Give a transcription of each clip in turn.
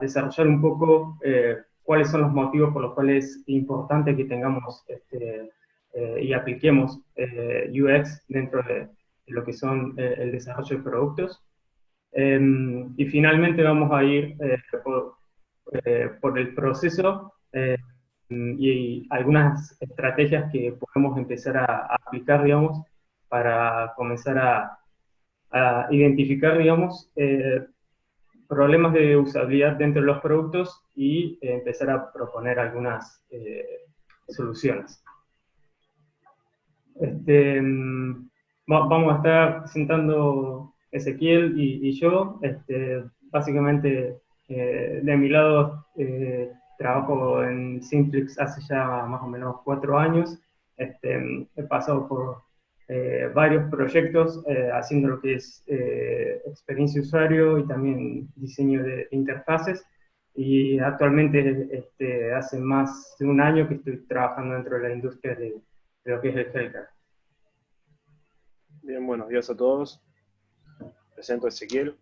desarrollar un poco cuáles son los motivos por los cuales es importante que tengamos y apliquemos UX dentro de lo que son el desarrollo de productos. Y finalmente vamos a ir por el proceso y algunas estrategias que podemos empezar a aplicar, digamos, para comenzar a identificar, digamos, problemas de usabilidad dentro de los productos y empezar a proponer algunas soluciones. Vamos a estar presentando Ezequiel y yo. Básicamente, de mi lado, trabajo en Simplix hace ya más o menos 4 años. He pasado por varios proyectos haciendo lo que es experiencia de usuario y también diseño de interfaces. Y actualmente hace más de un año que estoy trabajando dentro de la industria de lo que es el healthcare. Bien, buenos días a todos. Presento a Ezequiel.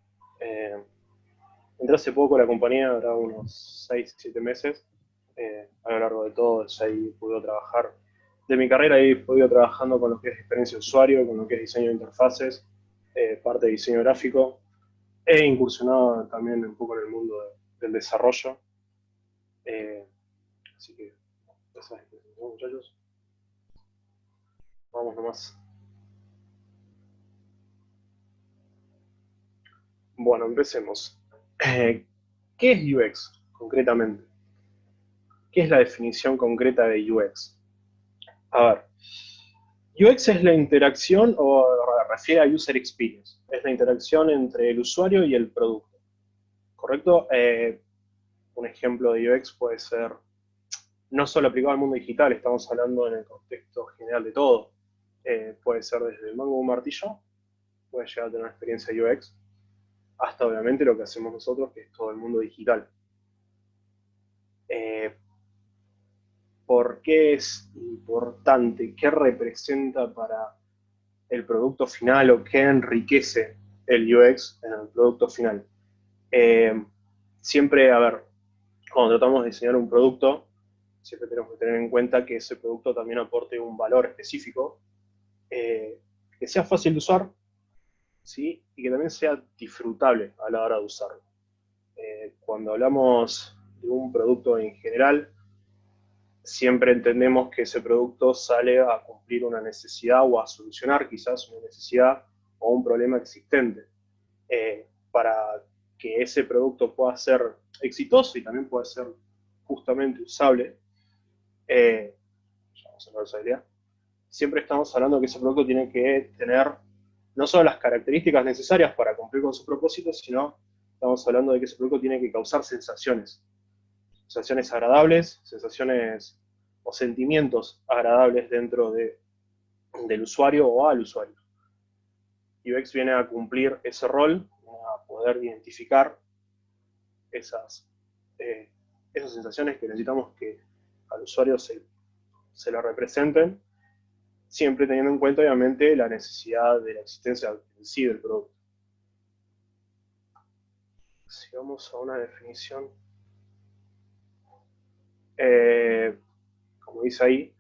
Entré hace poco a la compañía, ahora unos 6-7 meses. A lo largo de todo ya ahí pude trabajar. De mi carrera he podido trabajando con lo que es experiencia de usuario, con lo que es diseño de interfaces, parte de diseño gráfico. He incursionado también un poco en el mundo del desarrollo. Así que, esa es la presentación, muchachos. Vamos nomás. Bueno, empecemos. ¿Qué es UX, concretamente? ¿Qué es la definición concreta de UX? A ver, UX es la interacción, o refiere a User Experience, es la interacción entre el usuario y el producto, ¿correcto? Un ejemplo de UX puede ser, no solo aplicado al mundo digital, estamos hablando en el contexto general de todo. Puede ser desde el mango de un martillo, puede llegar a tener una experiencia UX, hasta obviamente lo que hacemos nosotros, que es todo el mundo digital. ¿Por qué es importante? ¿Qué representa para el producto final o qué enriquece el UX en el producto final? Siempre, a ver, cuando tratamos de diseñar un producto, siempre tenemos que tener en cuenta que ese producto también aporte un valor específico, que sea fácil de usar, ¿sí? Y que también sea disfrutable a la hora de usarlo. Cuando hablamos de un producto en general, siempre entendemos que ese producto sale a cumplir una necesidad o a solucionar quizás una necesidad o un problema existente. Para que ese producto pueda ser exitoso y también pueda ser justamente usable, vamos a hablar de esa idea, siempre estamos hablando que ese producto tiene que tener no solo las características necesarias para cumplir con su propósito, sino estamos hablando de que ese producto tiene que causar sensaciones agradables, sensaciones o sentimientos agradables dentro del usuario o al usuario. UX viene a cumplir ese rol, a poder identificar esas sensaciones que necesitamos que al usuario se la representen, siempre teniendo en cuenta obviamente la necesidad de la existencia en sí del producto. Si vamos a una definición, como dice ahí,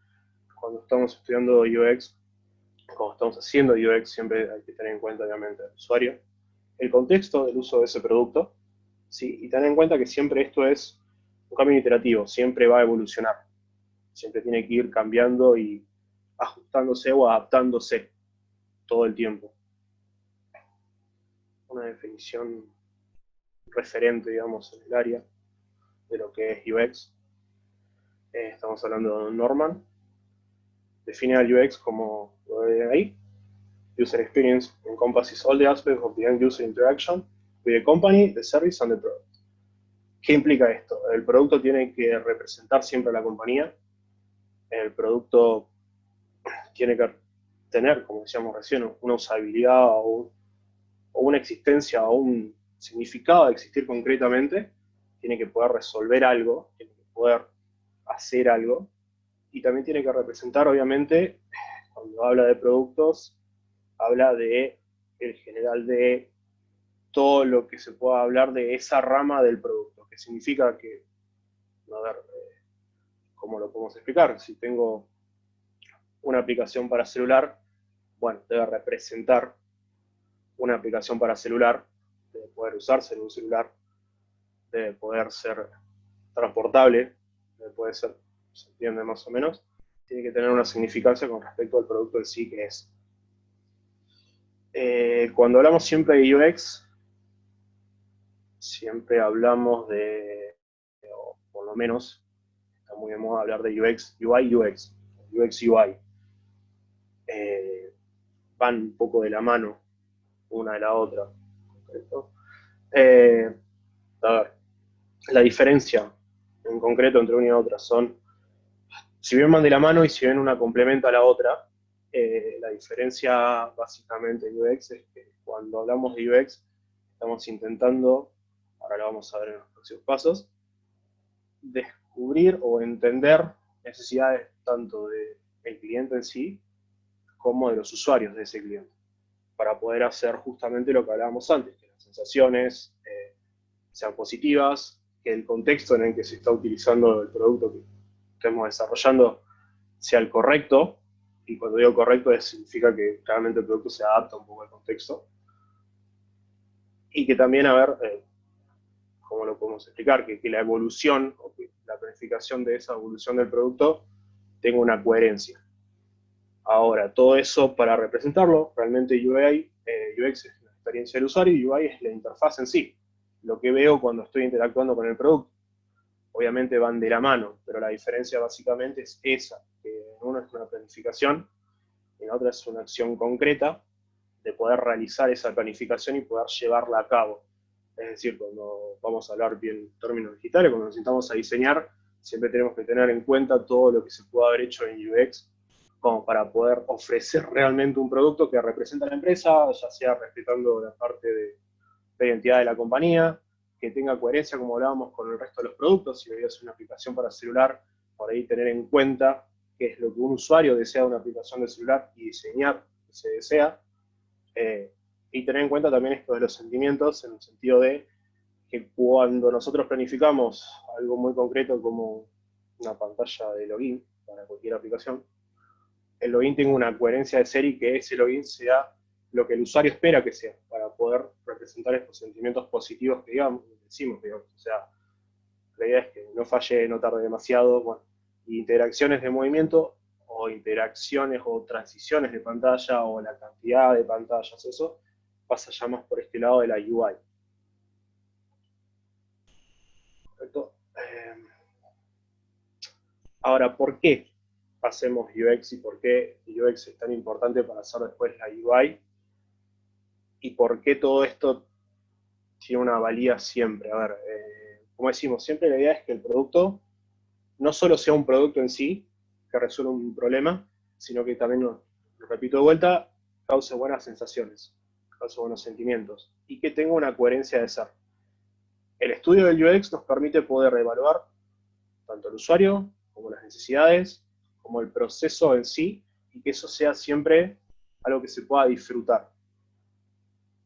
cuando estamos estudiando UX, cuando estamos haciendo UX, siempre hay que tener en cuenta obviamente al usuario, el contexto del uso de ese producto, ¿sí? Y tener en cuenta que siempre esto es un cambio iterativo, siempre va a evolucionar, siempre tiene que ir cambiando y ajustándose o adaptándose todo el tiempo. Una definición referente, digamos, en el área de lo que es UX. Estamos hablando de Norman. Define al UX como lo de ahí. User experience encompasses all the aspects of the end user interaction with the company, the service and the product. ¿Qué implica esto? El producto tiene que representar siempre a la compañía. El producto tiene que tener, como decíamos recién, una usabilidad o una existencia o un significado de existir concretamente. Tiene que poder resolver algo, tiene que poder hacer algo. Y también tiene que representar, obviamente, cuando habla de productos, habla de el general de todo lo que se pueda hablar de esa rama del producto. que significa que, a ver, ¿cómo lo podemos explicar? Si tengo una aplicación para celular, bueno, debe representar una aplicación para celular, debe poder usarse en un celular, debe poder ser transportable, debe poder ser, se entiende más o menos, tiene que tener una significancia con respecto al producto en sí que es. Cuando hablamos siempre de UX, siempre hablamos de, o por lo menos, está muy de moda hablar de UX, UI, UX, UX, UI. Van un poco de la mano una de la otra. A ver, la diferencia en concreto entre una y otra son, si bien van de la mano y si bien una complementa a la otra, la diferencia básicamente en UX es que cuando hablamos de UX estamos intentando, ahora lo vamos a ver en los próximos pasos, descubrir o entender necesidades tanto del cliente en sí como de los usuarios de ese cliente, para poder hacer justamente lo que hablábamos antes, que las sensaciones sean positivas, que el contexto en el que se está utilizando el producto que estemos desarrollando sea el correcto, y cuando digo correcto significa que claramente el producto se adapta un poco al contexto, y que también, a ver, ¿cómo lo podemos explicar? Que la evolución, o que la planificación de esa evolución del producto tenga una coherencia. Ahora, todo eso para representarlo, realmente UX es la experiencia del usuario y UI es la interfaz en sí, lo que veo cuando estoy interactuando con el producto. Obviamente van de la mano, pero la diferencia básicamente es esa, que en uno es una planificación y en otra es una acción concreta de poder realizar esa planificación y poder llevarla a cabo. Es decir, cuando vamos a hablar bien en términos digitales, cuando nos sentamos a diseñar, siempre tenemos que tener en cuenta todo lo que se puede haber hecho en UX como para poder ofrecer realmente un producto que representa a la empresa, ya sea respetando la parte de identidad de la compañía, que tenga coherencia, como hablábamos, con el resto de los productos. Si veías una aplicación para celular, por ahí tener en cuenta qué es lo que un usuario desea de una aplicación de celular y diseñar lo que se desea. Y tener en cuenta también esto de los sentimientos, en el sentido de que cuando nosotros planificamos algo muy concreto como una pantalla de login para cualquier aplicación, el login tenga una coherencia de ser y que ese login sea lo que el usuario espera que sea, para poder representar estos sentimientos positivos que decimos. O sea, la idea es que no falle, no tarde demasiado. Bueno, interacciones de movimiento o interacciones o transiciones de pantalla o la cantidad de pantallas, eso pasa ya más por este lado de la UI. Perfecto. Ahora, ¿por qué hacemos UX y por qué UX es tan importante para hacer después la UI? ¿Y por qué todo esto tiene una valía siempre? A ver, como decimos, siempre la idea es que el producto no solo sea un producto en sí, que resuelva un problema, sino que también, lo repito de vuelta, cause buenas sensaciones, cause buenos sentimientos, y que tenga una coherencia de ser. El estudio del UX nos permite poder evaluar tanto el usuario, como las necesidades, como el proceso en sí, y que eso sea siempre algo que se pueda disfrutar.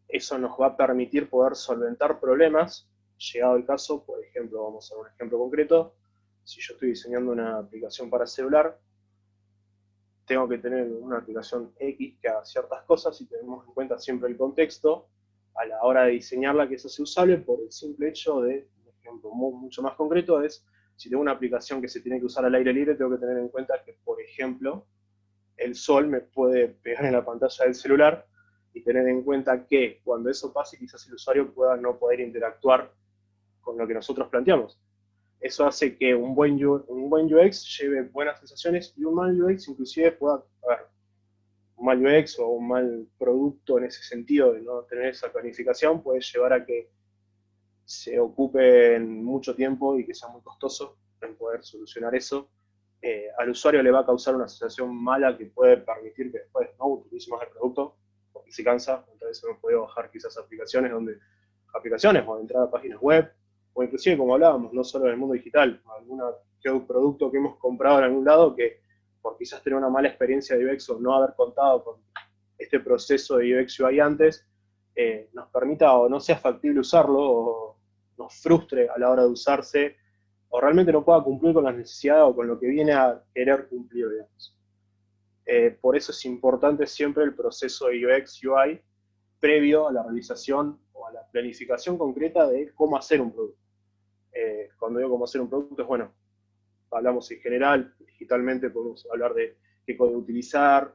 Eso nos va a permitir poder solventar problemas, llegado el caso. Por ejemplo, vamos a ver un ejemplo concreto. Si yo estoy diseñando una aplicación para celular, tengo que tener una aplicación X que haga ciertas cosas y tenemos en cuenta siempre el contexto a la hora de diseñarla, que eso sea usable, por el simple hecho de, un ejemplo mucho más concreto es, si tengo una aplicación que se tiene que usar al aire libre, tengo que tener en cuenta que, por ejemplo, el sol me puede pegar en la pantalla del celular, y tener en cuenta que cuando eso pase, quizás el usuario pueda no poder interactuar con lo que nosotros planteamos. Eso hace que un buen UX lleve buenas sensaciones y un mal UX inclusive pueda, un mal UX o un mal producto en ese sentido de no tener esa planificación puede llevar a que se ocupe mucho tiempo y que sea muy costoso en poder solucionar eso. Al usuario le va a causar una sensación mala que puede permitir que después no utilice más el producto porque se cansa. Entonces hemos podido bajar quizás aplicaciones o entrar a páginas web, o inclusive, como hablábamos, no solo en el mundo digital, algún producto que hemos comprado en algún lado que por quizás tener una mala experiencia de UX o no haber contado con este proceso de UX UI antes, nos permita o no sea factible usarlo o nos frustre a la hora de usarse, o realmente no pueda cumplir con las necesidades o con lo que viene a querer cumplir, digamos. Por eso es importante siempre el proceso de UX, UI, previo a la realización o a la planificación concreta de cómo hacer un producto. Cuando digo cómo hacer un producto, es bueno, hablamos en general, digitalmente podemos hablar de qué código utilizar,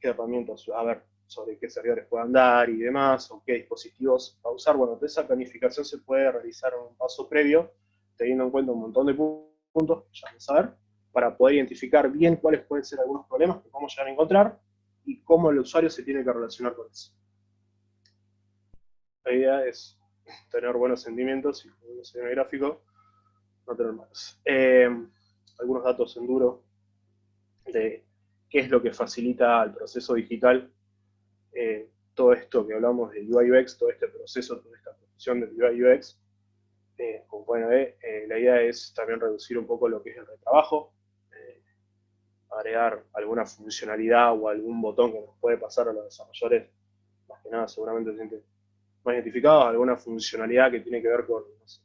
qué herramientas, a ver, sobre qué servidores puedan dar y demás, o qué dispositivos va a usar. Bueno, toda esa planificación se puede realizar en un paso previo, teniendo en cuenta un montón de puntos, ya vamos a ver, para poder identificar bien cuáles pueden ser algunos problemas que vamos a llegar a encontrar y cómo el usuario se tiene que relacionar con eso. La idea es tener buenos sentimientos y como diseño gráfico, no tener malos. Algunos datos en duro de qué es lo que facilita el proceso digital. Todo esto que hablamos de UI UX, todo este proceso, toda esta producción de UI UX, como pueden ver, la idea es también reducir un poco lo que es el retrabajo, agregar alguna funcionalidad o algún botón que nos puede pasar a los desarrolladores, más que nada seguramente se sienten más identificados, alguna funcionalidad que tiene que ver con, no sé,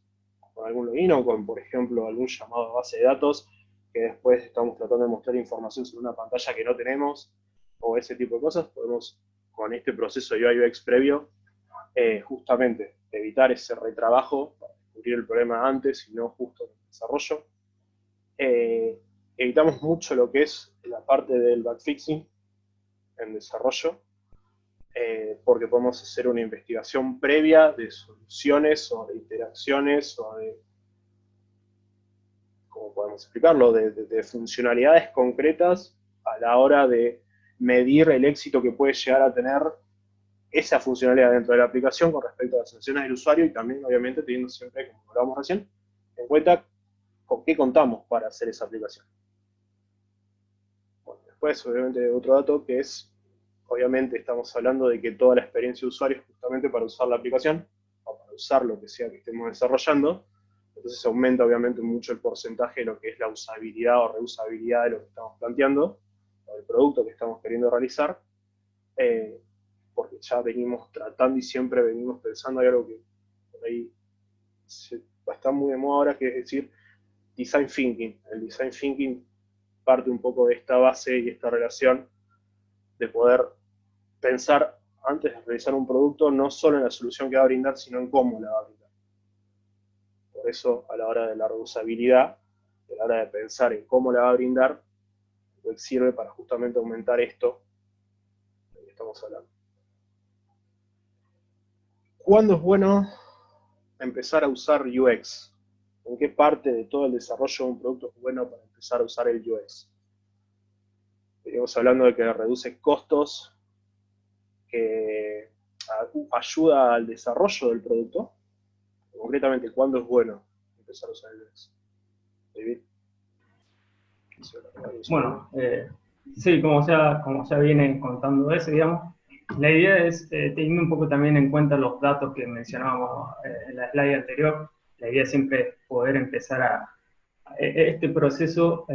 con algún login o con, por ejemplo, algún llamado a base de datos, que después estamos tratando de mostrar información sobre una pantalla que no tenemos, o ese tipo de cosas, podemos, con este proceso de UI UX previo, justamente evitar ese retrabajo para descubrir el problema antes y no justo en el desarrollo. Evitamos mucho lo que es la parte del backfixing en desarrollo, porque podemos hacer una investigación previa de soluciones o de interacciones o de, ¿cómo podemos explicarlo?, de funcionalidades concretas a la hora de medir el éxito que puede llegar a tener esa funcionalidad dentro de la aplicación con respecto a las sensaciones del usuario y también, obviamente, teniendo siempre, como hablábamos recién, en cuenta con qué contamos para hacer esa aplicación. Bueno, después, obviamente, otro dato que es, obviamente, estamos hablando de que toda la experiencia de usuario es justamente para usar la aplicación o para usar lo que sea que estemos desarrollando. Entonces aumenta, obviamente, mucho el porcentaje de lo que es la usabilidad o reusabilidad de lo que estamos planteando, o del producto que estamos queriendo realizar. Porque ya venimos tratando y siempre venimos pensando, hay algo que por ahí está muy de moda ahora, que es decir, design thinking. El design thinking parte un poco de esta base y esta relación de poder pensar antes de realizar un producto no solo en la solución que va a brindar, sino en cómo la va a brindar. Por eso, a la hora de la reusabilidad, a la hora de pensar en cómo la va a brindar, pues sirve para justamente aumentar esto de lo que estamos hablando. ¿Cuándo es bueno empezar a usar UX? ¿En qué parte de todo el desarrollo de un producto es bueno para empezar a usar el UX? Estamos hablando de que reduce costos, que ayuda al desarrollo del producto. Concretamente, ¿cuándo es bueno empezar a usar el UX? David. Bueno, sí, como ya vienen contando eso, digamos, la idea es, teniendo un poco también en cuenta los datos que mencionábamos en la slide anterior, la idea siempre es poder empezar este proceso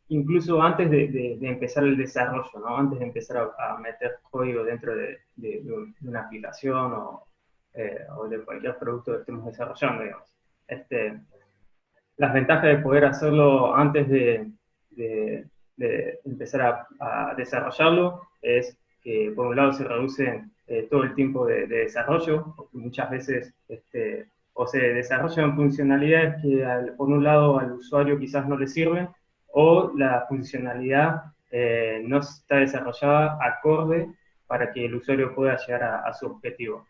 incluso antes de empezar el desarrollo, ¿no? Antes de empezar a meter código dentro de una aplicación o de cualquier producto que estemos desarrollando, digamos. Las ventajas de poder hacerlo antes de empezar a desarrollarlo es que, por un lado, se reduce todo el tiempo de desarrollo, porque muchas veces o se desarrollan funcionalidades que, por un lado, al usuario quizás no le sirven, o la funcionalidad no está desarrollada acorde para que el usuario pueda llegar a su objetivo.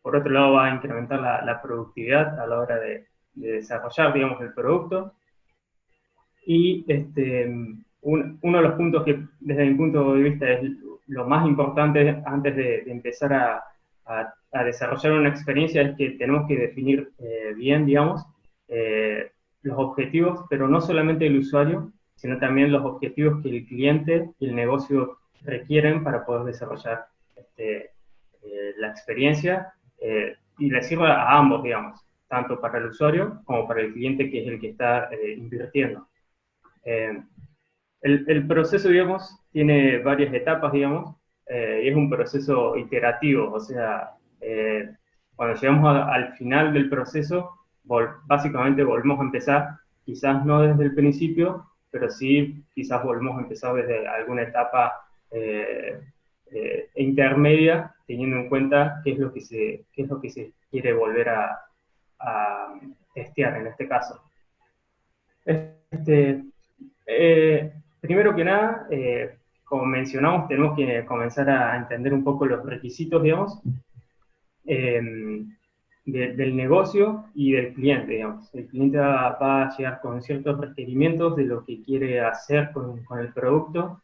Por otro lado, va a incrementar la productividad a la hora de desarrollar, digamos, el producto. Y uno de los puntos que, desde mi punto de vista, es lo más importante antes de empezar a desarrollar una experiencia, es que tenemos que definir bien, digamos, los objetivos, pero no solamente del usuario, sino también los objetivos que el cliente y el negocio requieren para poder desarrollar la experiencia y le sirva a ambos, digamos, tanto para el usuario como para el cliente, que es el que está invirtiendo. El proceso, digamos, tiene varias etapas, digamos, y es un proceso iterativo, o sea, cuando llegamos al final del proceso, básicamente volvemos a empezar, quizás no desde el principio, pero sí quizás volvemos a empezar desde alguna etapa intermedia, teniendo en cuenta qué es lo que se quiere volver a testear en este caso. Primero que nada, como mencionamos, tenemos que comenzar a entender un poco los requisitos, digamos, del negocio y del cliente, digamos. El cliente va a llegar con ciertos requerimientos de lo que quiere hacer con el producto,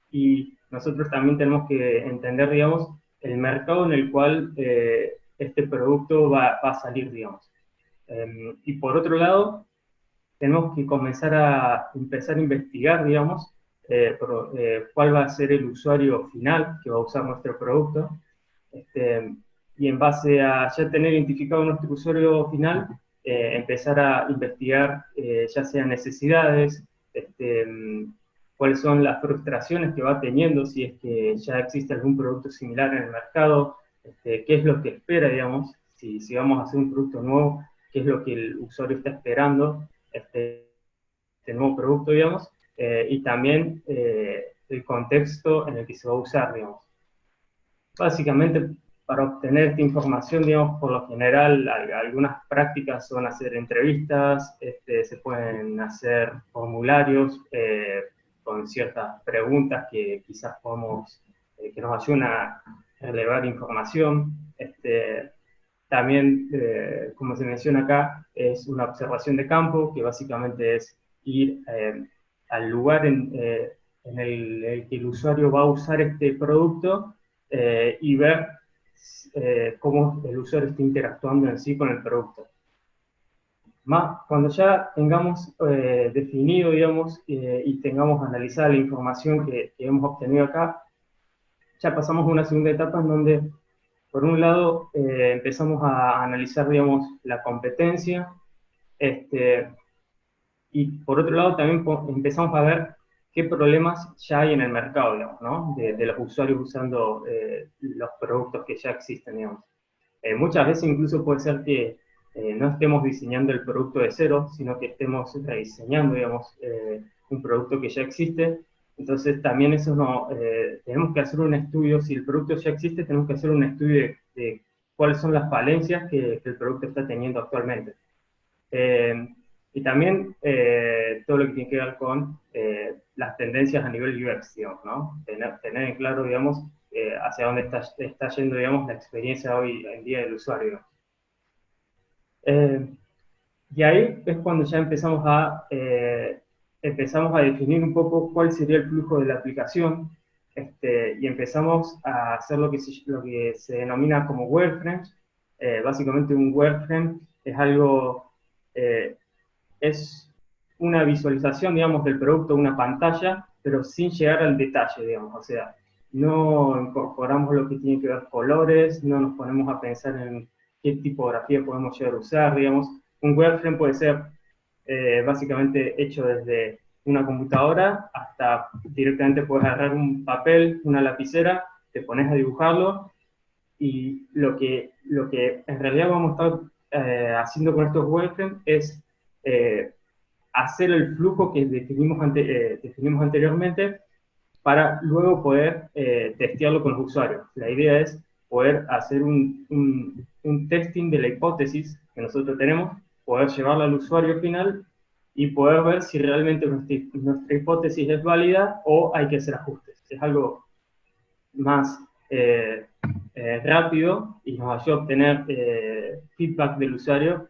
y nosotros también tenemos que entender, digamos, el mercado en el cual este producto va a salir, digamos. Y por otro lado, tenemos que empezar a investigar, digamos, cuál va a ser el usuario final que va a usar nuestro producto, y en base a ya tener identificado nuestro usuario final, empezar a investigar ya sean necesidades, cuáles son las frustraciones que va teniendo si es que ya existe algún producto similar en el mercado, qué es lo que espera, digamos, si vamos a hacer un producto nuevo, qué es lo que el usuario está esperando, este nuevo producto, digamos, y también el contexto en el que se va a usar, digamos. Básicamente, para obtener esta información, digamos, por lo general, algunas prácticas son hacer entrevistas, se pueden hacer formularios con ciertas preguntas que quizás que nos ayuden a relevar información. También, como se menciona acá, es una observación de campo, que básicamente es ir al lugar en el que el usuario va a usar este producto y ver cómo el usuario está interactuando en sí con el producto. Cuando ya tengamos definido, digamos, y tengamos analizada la información que hemos obtenido acá, ya pasamos a una segunda etapa en donde, por un lado, empezamos a analizar, digamos, la competencia, y por otro lado también empezamos a ver qué problemas ya hay en el mercado, digamos, ¿no? De los usuarios usando los productos que ya existen, digamos. Muchas veces incluso puede ser que no estemos diseñando el producto de cero, sino que estemos rediseñando, digamos, un producto que ya existe. Entonces también eso tenemos que hacer un estudio, si el producto ya existe, tenemos que hacer un estudio de cuáles son las falencias que el producto está teniendo actualmente. Y también todo lo que tiene que ver con las tendencias a nivel UX, digamos, ¿no? Tener en claro, digamos, hacia dónde está yendo, digamos, la experiencia hoy en día del usuario. Y ahí es cuando ya empezamos a definir un poco cuál sería el flujo de la aplicación, y empezamos a hacer lo que se denomina como wireframes. Básicamente un wireframe es algo, es una visualización, digamos, del producto, una pantalla, pero sin llegar al detalle, digamos, o sea, no incorporamos lo que tiene que ver colores, no nos ponemos a pensar en qué tipografía podemos llegar a usar, digamos. Un wireframe puede ser básicamente hecho desde una computadora hasta directamente puedes agarrar un papel, una lapicera, te pones a dibujarlo, y lo que en realidad vamos a estar haciendo con estos wireframes es hacer el flujo que definimos anteriormente para luego poder testearlo con los usuarios. La idea es poder hacer un testing de la hipótesis que nosotros tenemos, poder llevarla al usuario final y poder ver si realmente nuestra hipótesis es válida o hay que hacer ajustes. Es algo más rápido y nos ayuda a obtener feedback del usuario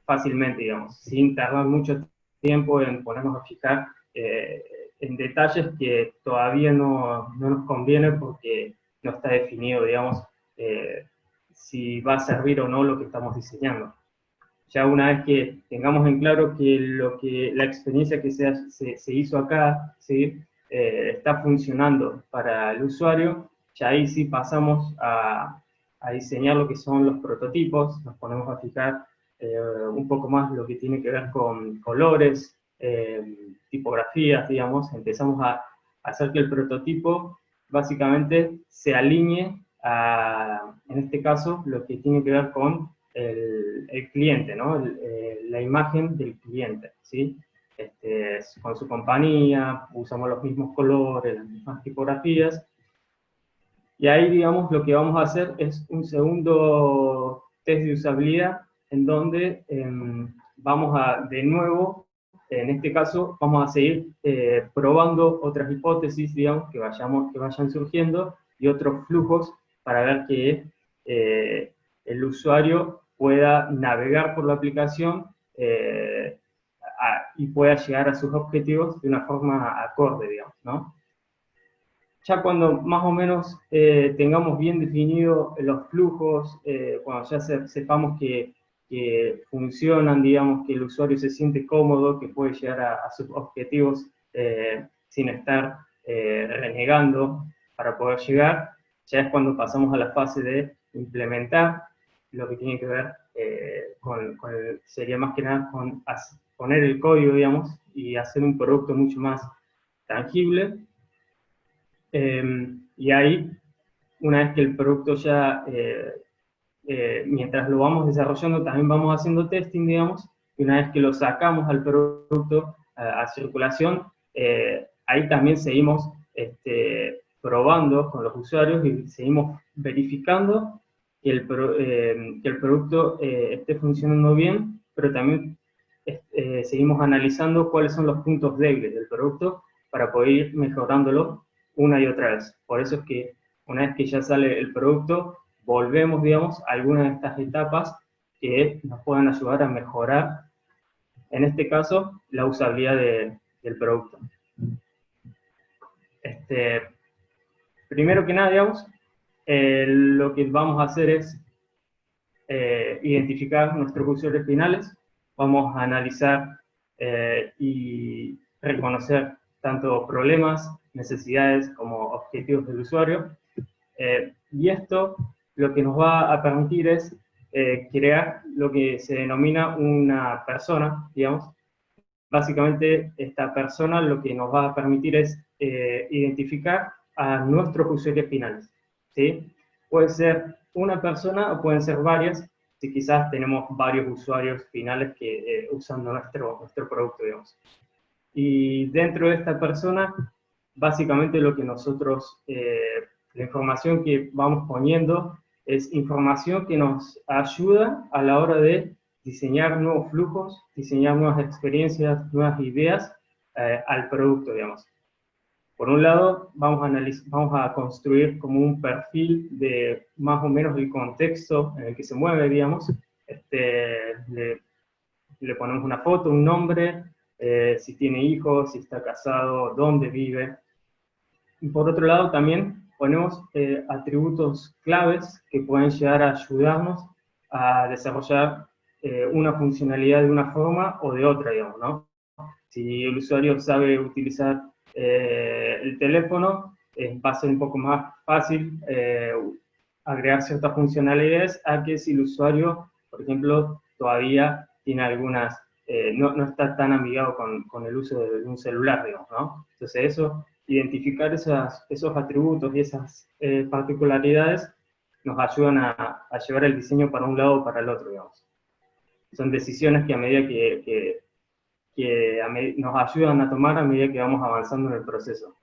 fácilmente, digamos, sin tardar mucho tiempo en ponernos a fijar en detalles que todavía no nos conviene porque no está definido, digamos, si va a servir o no lo que estamos diseñando. Ya una vez que tengamos en claro que la experiencia que se hizo acá, ¿sí? Está funcionando para el usuario, ya ahí sí pasamos a diseñar lo que son los prototipos, nos ponemos a fijar un poco más lo que tiene que ver con colores, tipografías, digamos, empezamos a hacer que el prototipo básicamente se alinee en este caso, lo que tiene que ver con el cliente, ¿no? La imagen del cliente, ¿sí? Con su compañía, usamos los mismos colores, las mismas tipografías, y ahí, digamos, lo que vamos a hacer es un segundo test de usabilidad, en donde vamos a, de nuevo, en este caso, vamos a seguir probando otras hipótesis, digamos, que vayan surgiendo, y otros flujos para ver que el usuario pueda navegar por la aplicación y pueda llegar a sus objetivos de una forma acorde, digamos, ¿no? Ya cuando más o menos tengamos bien definidos los flujos, cuando ya sepamos que funcionan, digamos, que el usuario se siente cómodo, que puede llegar a sus objetivos sin estar renegando para poder llegar, ya es cuando pasamos a la fase de implementar lo que tiene que ver sería más que nada con poner el código, digamos, y hacer un producto mucho más tangible. Y ahí, una vez que el producto ya, mientras lo vamos desarrollando, también vamos haciendo testing, digamos, y una vez que lo sacamos al producto a circulación, ahí también seguimos probando con los usuarios y seguimos verificando que el producto esté funcionando bien, pero también seguimos analizando cuáles son los puntos débiles del producto para poder ir mejorándolo una y otra vez. Por eso es que una vez que ya sale el producto, volvemos, digamos, a algunas de estas etapas que nos puedan ayudar a mejorar, en este caso, la usabilidad del producto. Primero que nada, digamos, lo que vamos a hacer es identificar nuestros usuarios finales, vamos a analizar y reconocer tanto problemas, necesidades como objetivos del usuario, y esto lo que nos va a permitir es crear lo que se denomina una persona, digamos. Básicamente, esta persona lo que nos va a permitir es identificar a nuestros usuarios finales, ¿sí? Puede ser una persona o pueden ser varias, si quizás tenemos varios usuarios finales que usando nuestro producto, digamos. Y dentro de esta persona, básicamente lo que nosotros, la información que vamos poniendo es información que nos ayuda a la hora de diseñar nuevos flujos, diseñar nuevas experiencias, nuevas ideas al producto, digamos. Por un lado, vamos a construir como un perfil de más o menos el contexto en el que se mueve, digamos. Le ponemos una foto, un nombre, si tiene hijos, si está casado, dónde vive. Y por otro lado, también ponemos atributos claves que pueden llegar a ayudarnos a desarrollar una funcionalidad de una forma o de otra, digamos, ¿no? Si el usuario sabe utilizar el teléfono, va a ser un poco más fácil agregar ciertas funcionalidades a que si el usuario, por ejemplo, todavía tiene algunas, no está tan amigado con el uso de un celular, digamos, ¿no? Entonces eso, identificar esos atributos y esas particularidades nos ayudan a llevar el diseño para un lado o para el otro, digamos. Son decisiones que a medida que nos ayudan a tomar a medida que vamos avanzando en el proceso.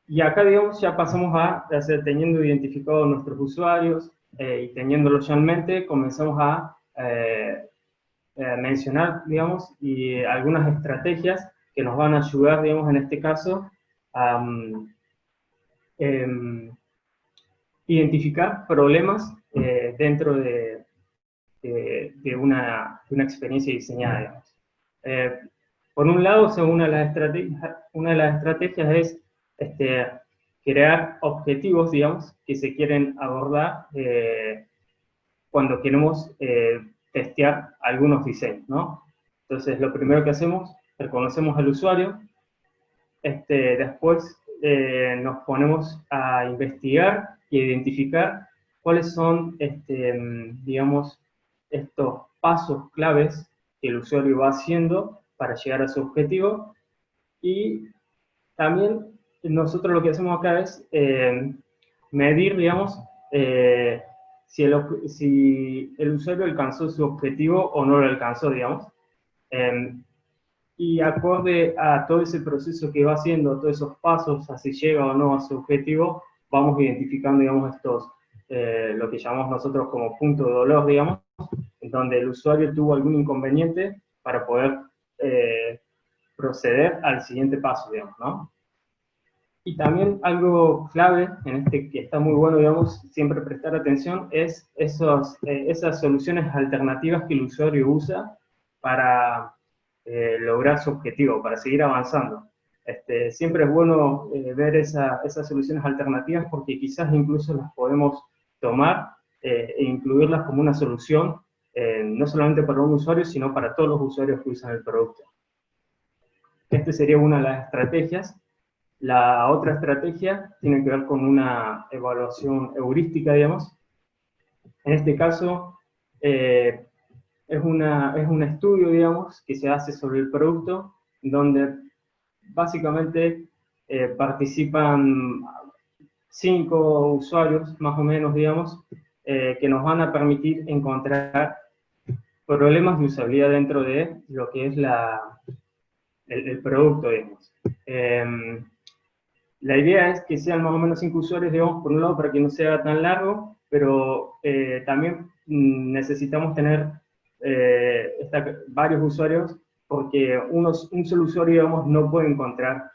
Y acá, digamos, ya pasamos teniendo identificados nuestros usuarios y teniéndolos ya en mente, comenzamos a mencionar, digamos, y algunas estrategias que nos van a ayudar, digamos, en este caso, a identificar problemas dentro de una experiencia diseñada, digamos. Por un lado, una de las estrategias es crear objetivos, digamos, que se quieren abordar cuando queremos testear algunos diseños, ¿no? Entonces, lo primero que hacemos, reconocemos al usuario, después nos ponemos a investigar y a identificar cuáles son, digamos, estos pasos claves que el usuario va haciendo para llegar a su objetivo, y también nosotros lo que hacemos acá es medir, digamos, si el usuario alcanzó su objetivo o no lo alcanzó, digamos. Y acorde a todo ese proceso que va haciendo, todos esos pasos, a si llega o no a su objetivo, vamos identificando, digamos, lo que llamamos nosotros como punto de dolor, digamos, en donde el usuario tuvo algún inconveniente para poder proceder al siguiente paso, digamos, ¿no? Y también algo clave en que está muy bueno, digamos, siempre prestar atención, es esas soluciones alternativas que el usuario usa para lograr su objetivo, para seguir avanzando. Siempre es bueno ver esas soluciones alternativas porque quizás incluso las podemos tomar e incluirlas como una solución, no solamente para un usuario, sino para todos los usuarios que usan el producto. Esta sería una de las estrategias. La otra estrategia tiene que ver con una evaluación heurística, digamos. En este caso, es un estudio, digamos, que se hace sobre el producto, donde básicamente participan 5 usuarios, más o menos, digamos, que nos van a permitir encontrar problemas de usabilidad dentro de lo que es el producto, digamos. La idea es que sean más o menos 5 usuarios, digamos, por un lado, para que no sea tan largo, pero también necesitamos tener varios usuarios, porque un solo usuario, digamos, no puede encontrar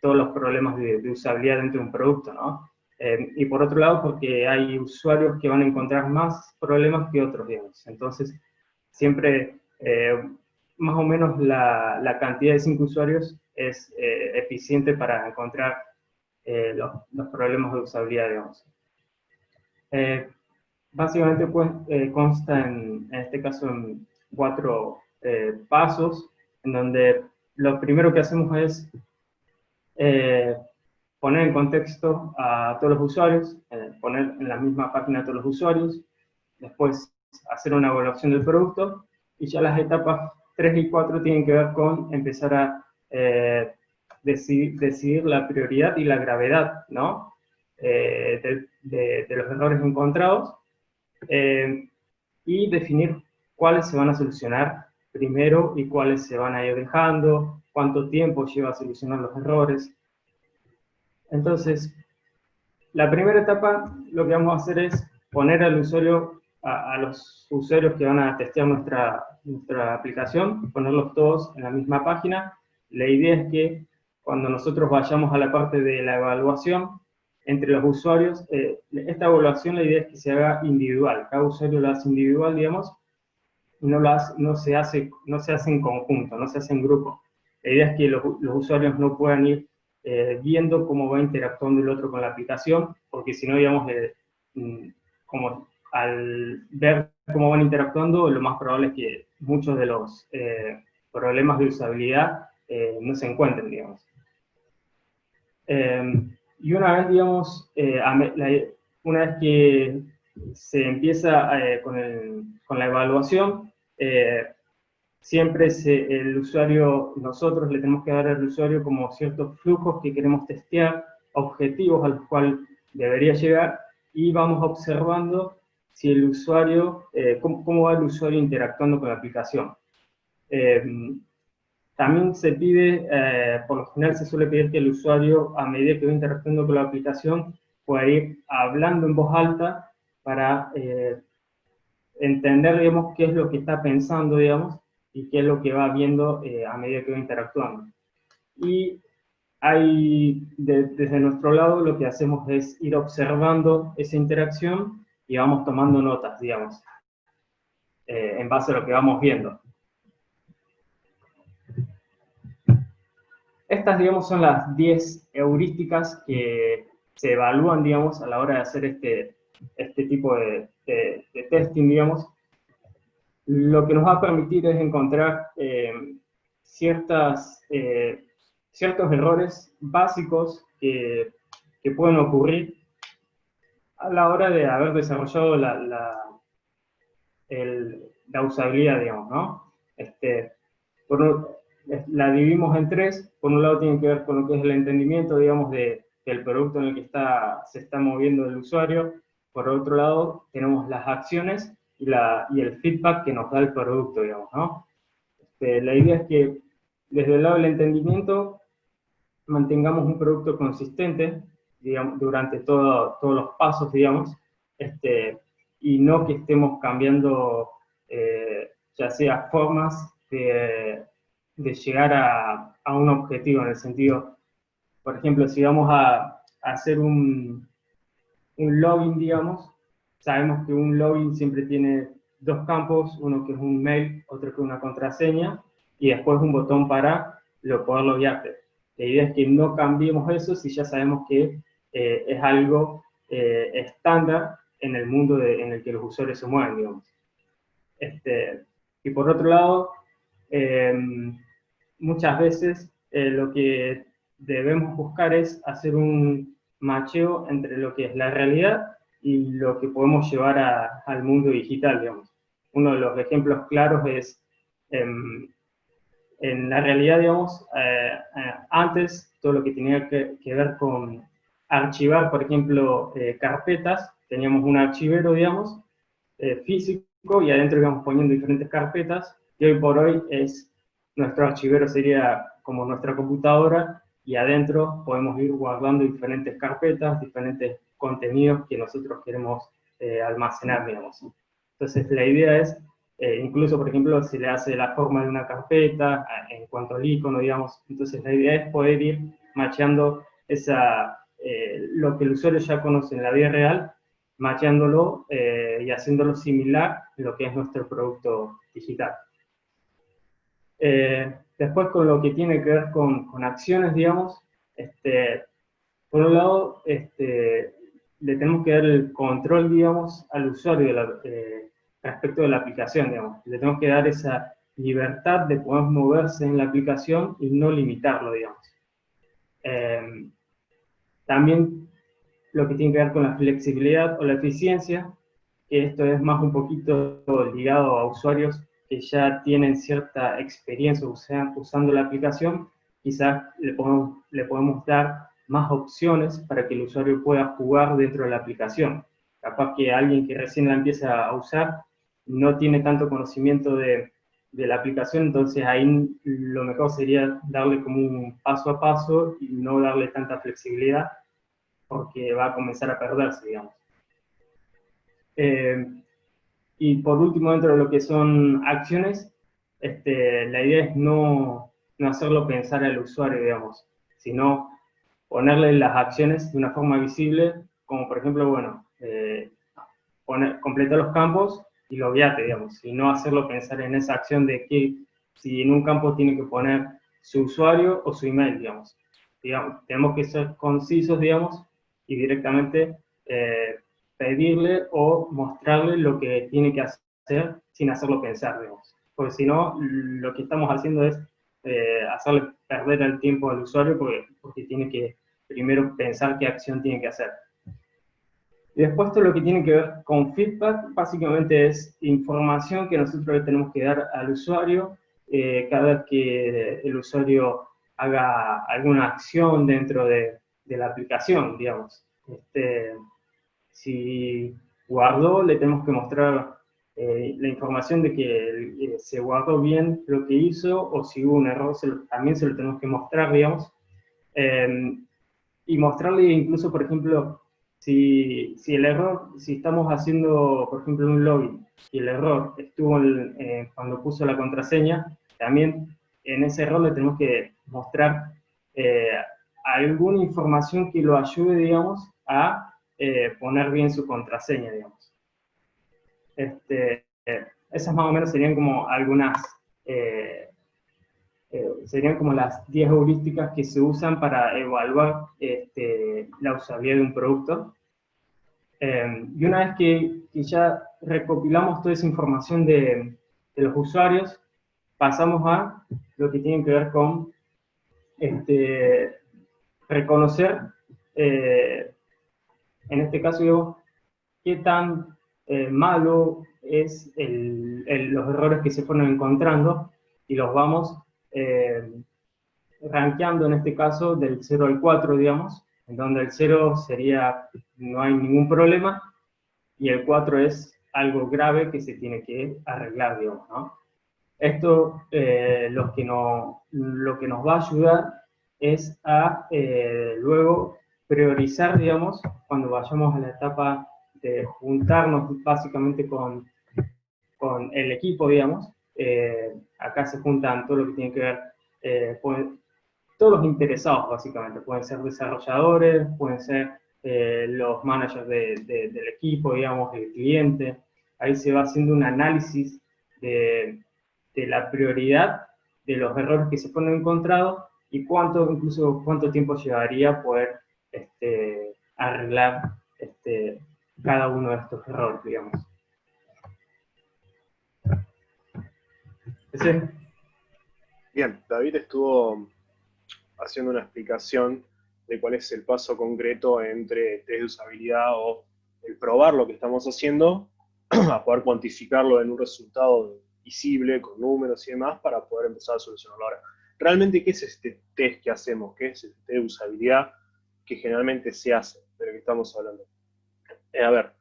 todos los problemas de usabilidad dentro de un producto, ¿no? Y por otro lado, porque hay usuarios que van a encontrar más problemas que otros, digamos. Entonces, siempre más o menos la cantidad de 5 usuarios es eficiente para encontrar los problemas de usabilidad, digamos. Básicamente pues, consta en este caso en 4 pasos, en donde lo primero que hacemos es poner en contexto a todos los usuarios, poner en la misma página a todos los usuarios, después hacer una evaluación del producto, y ya las etapas 3 y 4 tienen que ver con empezar a decidir la prioridad y la gravedad, ¿no? De los errores encontrados, y definir cuáles se van a solucionar primero y cuáles se van a ir dejando, cuánto tiempo lleva a solucionar los errores. Entonces, la primera etapa, lo que vamos a hacer es poner al usuario, a los usuarios que van a testear nuestra aplicación, ponerlos todos en la misma página. La idea es que cuando nosotros vayamos a la parte de la evaluación entre los usuarios, esta evaluación, la idea es que se haga individual. Cada usuario la hace individual, digamos, y no se hace en conjunto, no se hace en grupo. La idea es que los usuarios no puedan ir viendo cómo va interactuando el otro con la aplicación, porque si no, digamos, como al ver cómo van interactuando, lo más probable es que muchos de los problemas de usabilidad no se encuentren, digamos. Y una vez, digamos, una vez que se empieza con la evaluación, siempre el usuario, nosotros le tenemos que dar al usuario como ciertos flujos que queremos testear, objetivos a los cuales debería llegar, y vamos observando si el usuario, cómo va el usuario interactuando con la aplicación. También se pide, por lo general se suele pedir que el usuario, a medida que va interactuando con la aplicación, pueda ir hablando en voz alta para entender, digamos, qué es lo que está pensando, digamos, y qué es lo que va viendo a medida que va interactuando. Y desde nuestro lado lo que hacemos es ir observando esa interacción y vamos tomando notas, digamos, en base a lo que vamos viendo. Estas, digamos, son las 10 heurísticas que se evalúan, digamos, a la hora de hacer este tipo de testing, digamos. Lo que nos va a permitir es encontrar ciertos errores básicos que pueden ocurrir a la hora de haber desarrollado la usabilidad, digamos, ¿no? la dividimos en tres. Por un lado tiene que ver con lo que es el entendimiento, digamos, del producto en el que se está moviendo el usuario. Por otro lado, tenemos las acciones y el feedback que nos da el producto, digamos, ¿no? La idea es que desde el lado del entendimiento mantengamos un producto consistente, digamos, durante todos los pasos, digamos, y no que estemos cambiando ya sea formas de llegar a un objetivo, en el sentido, por ejemplo, si vamos a hacer un login, digamos, sabemos que un login siempre tiene dos campos, uno que es un mail, otro que es una contraseña, y después un botón para poder loguearte. La idea es que no cambiemos eso si ya sabemos que es algo estándar en el mundo en el que los usuarios se mueven, digamos. Y por otro lado, muchas veces lo que debemos buscar es hacer un macheo entre lo que es la realidad y lo que podemos llevar al mundo digital, digamos. Uno de los ejemplos claros es en la realidad, digamos, antes todo lo que tenía que ver con archivar, por ejemplo, carpetas, teníamos un archivero, digamos, físico, y adentro íbamos poniendo diferentes carpetas, y hoy por hoy nuestro archivero sería como nuestra computadora, y adentro podemos ir guardando diferentes carpetas, diferentes contenidos que nosotros queremos almacenar, digamos. Entonces la idea es, incluso por ejemplo, si le hace la forma de una carpeta, en cuanto al icono, digamos, entonces la idea es poder ir macheando lo que el usuario ya conoce en la vida real, macheándolo y haciéndolo similar a lo que es nuestro producto digital. Después, con lo que tiene que ver con acciones, digamos, por un lado, le tenemos que dar el control, digamos, al usuario respecto de la aplicación, digamos. Le tenemos que dar esa libertad de poder moverse en la aplicación y no limitarlo, digamos. También lo que tiene que ver con la flexibilidad o la eficiencia, que esto es más un poquito ligado a usuarios que ya tienen cierta experiencia usando la aplicación, quizás le podemos dar más opciones para que el usuario pueda jugar dentro de la aplicación. Capaz que alguien que recién la empieza a usar no tiene tanto conocimiento de la aplicación, entonces ahí lo mejor sería darle como un paso a paso y no darle tanta flexibilidad, porque va a comenzar a perderse, digamos. Y por último, dentro de lo que son acciones, la idea es no hacerlo pensar al usuario, digamos, sino ponerle las acciones de una forma visible, como por ejemplo, bueno, completar los campos y logueate, digamos, y no hacerlo pensar en esa acción de que si en un campo tiene que poner su usuario o su email, digamos. Tenemos que ser concisos, digamos, y directamente pedirle o mostrarle lo que tiene que hacer sin hacerlo pensar, digamos. Porque si no, lo que estamos haciendo es hacerle perder el tiempo al usuario porque tiene que primero pensar qué acción tiene que hacer. Y después todo lo que tiene que ver con feedback, básicamente es información que nosotros le tenemos que dar al usuario cada vez que el usuario haga alguna acción dentro de la aplicación, digamos. Si guardó, le tenemos que mostrar la información de que se guardó bien lo que hizo, o si hubo un error, también se lo tenemos que mostrar, digamos. Y mostrarle incluso, por ejemplo, si el error, si estamos haciendo, por ejemplo, un login, y el error estuvo cuando puso la contraseña, también en ese error le tenemos que mostrar alguna información que lo ayude, digamos, a poner bien su contraseña, digamos. Esas más o menos serían como algunas, serían como las 10 heurísticas que se usan para evaluar la usabilidad de un producto. Y una vez que ya recopilamos toda esa información de los usuarios, pasamos a lo que tiene que ver con reconocer, en este caso yo, qué tan malo es los errores que se fueron encontrando, y los vamos rankeando en este caso del 0 al 4, digamos, en donde el 0 sería no hay ningún problema y el 4 es algo grave que se tiene que arreglar, digamos, ¿no? Esto lo que nos va a ayudar es a luego priorizar, digamos, cuando vayamos a la etapa de juntarnos básicamente con el equipo, digamos. Acá se juntan todo lo que tiene que ver, todos los interesados, básicamente. Pueden ser desarrolladores, pueden ser los managers del equipo, digamos, el cliente. Ahí se va haciendo un análisis de la prioridad de los errores que se fueron encontrados y incluso cuánto tiempo llevaría poder arreglar cada uno de estos errores, digamos. ¿Sí? Bien, David estuvo haciendo una explicación de cuál es el paso concreto entre test de usabilidad o el probar lo que estamos haciendo a poder cuantificarlo en un resultado visible, con números y demás, para poder empezar a solucionarlo. Ahora, ¿realmente qué es este test que hacemos? ¿Qué es este test de usabilidad que generalmente se hace, de lo que estamos hablando? A ver,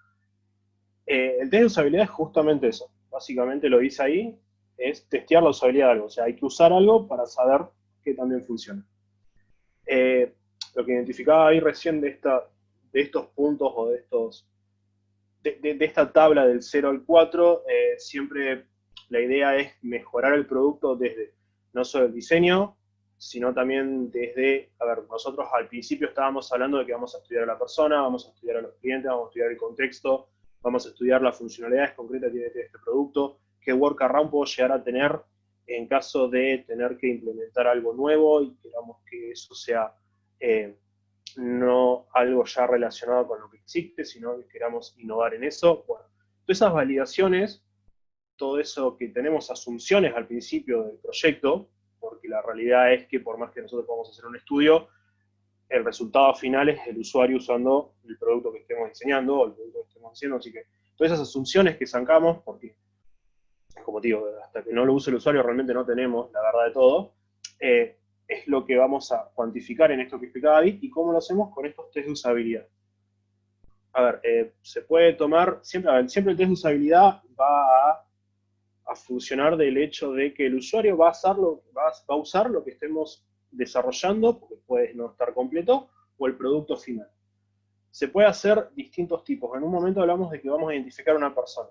el test de usabilidad es justamente eso. Básicamente lo dice ahí, es testear la usabilidad de algo. O sea, hay que usar algo para saber que también funciona. Lo que identificaba ahí recién de estos puntos o de esta tabla del 0 al 4, siempre la idea es mejorar el producto desde no solo el diseño, sino también desde, a ver, nosotros al principio estábamos hablando de que vamos a estudiar a la persona, vamos a estudiar a los clientes, vamos a estudiar el contexto, vamos a estudiar las funcionalidades concretas que tiene este producto, qué workaround puedo llegar a tener en caso de tener que implementar algo nuevo y queramos que eso sea no algo ya relacionado con lo que existe, sino que queramos innovar en eso. Bueno, todas esas validaciones, todo eso que tenemos asunciones al principio del proyecto, porque la realidad es que por más que nosotros podamos hacer un estudio, el resultado final es el usuario usando el producto que estemos diseñando o el producto que estemos haciendo, así que todas esas asunciones que sacamos, porque como digo, hasta que no lo use el usuario realmente no tenemos la verdad de todo, es lo que vamos a cuantificar en esto que explicaba David y cómo lo hacemos con estos test de usabilidad. A ver, se puede tomar, siempre el test de usabilidad va a funcionar del hecho de que el usuario va a usar lo que estemos desarrollando, porque puede no estar completo, o el producto final. Se puede hacer distintos tipos. En un momento hablamos de que vamos a identificar una persona.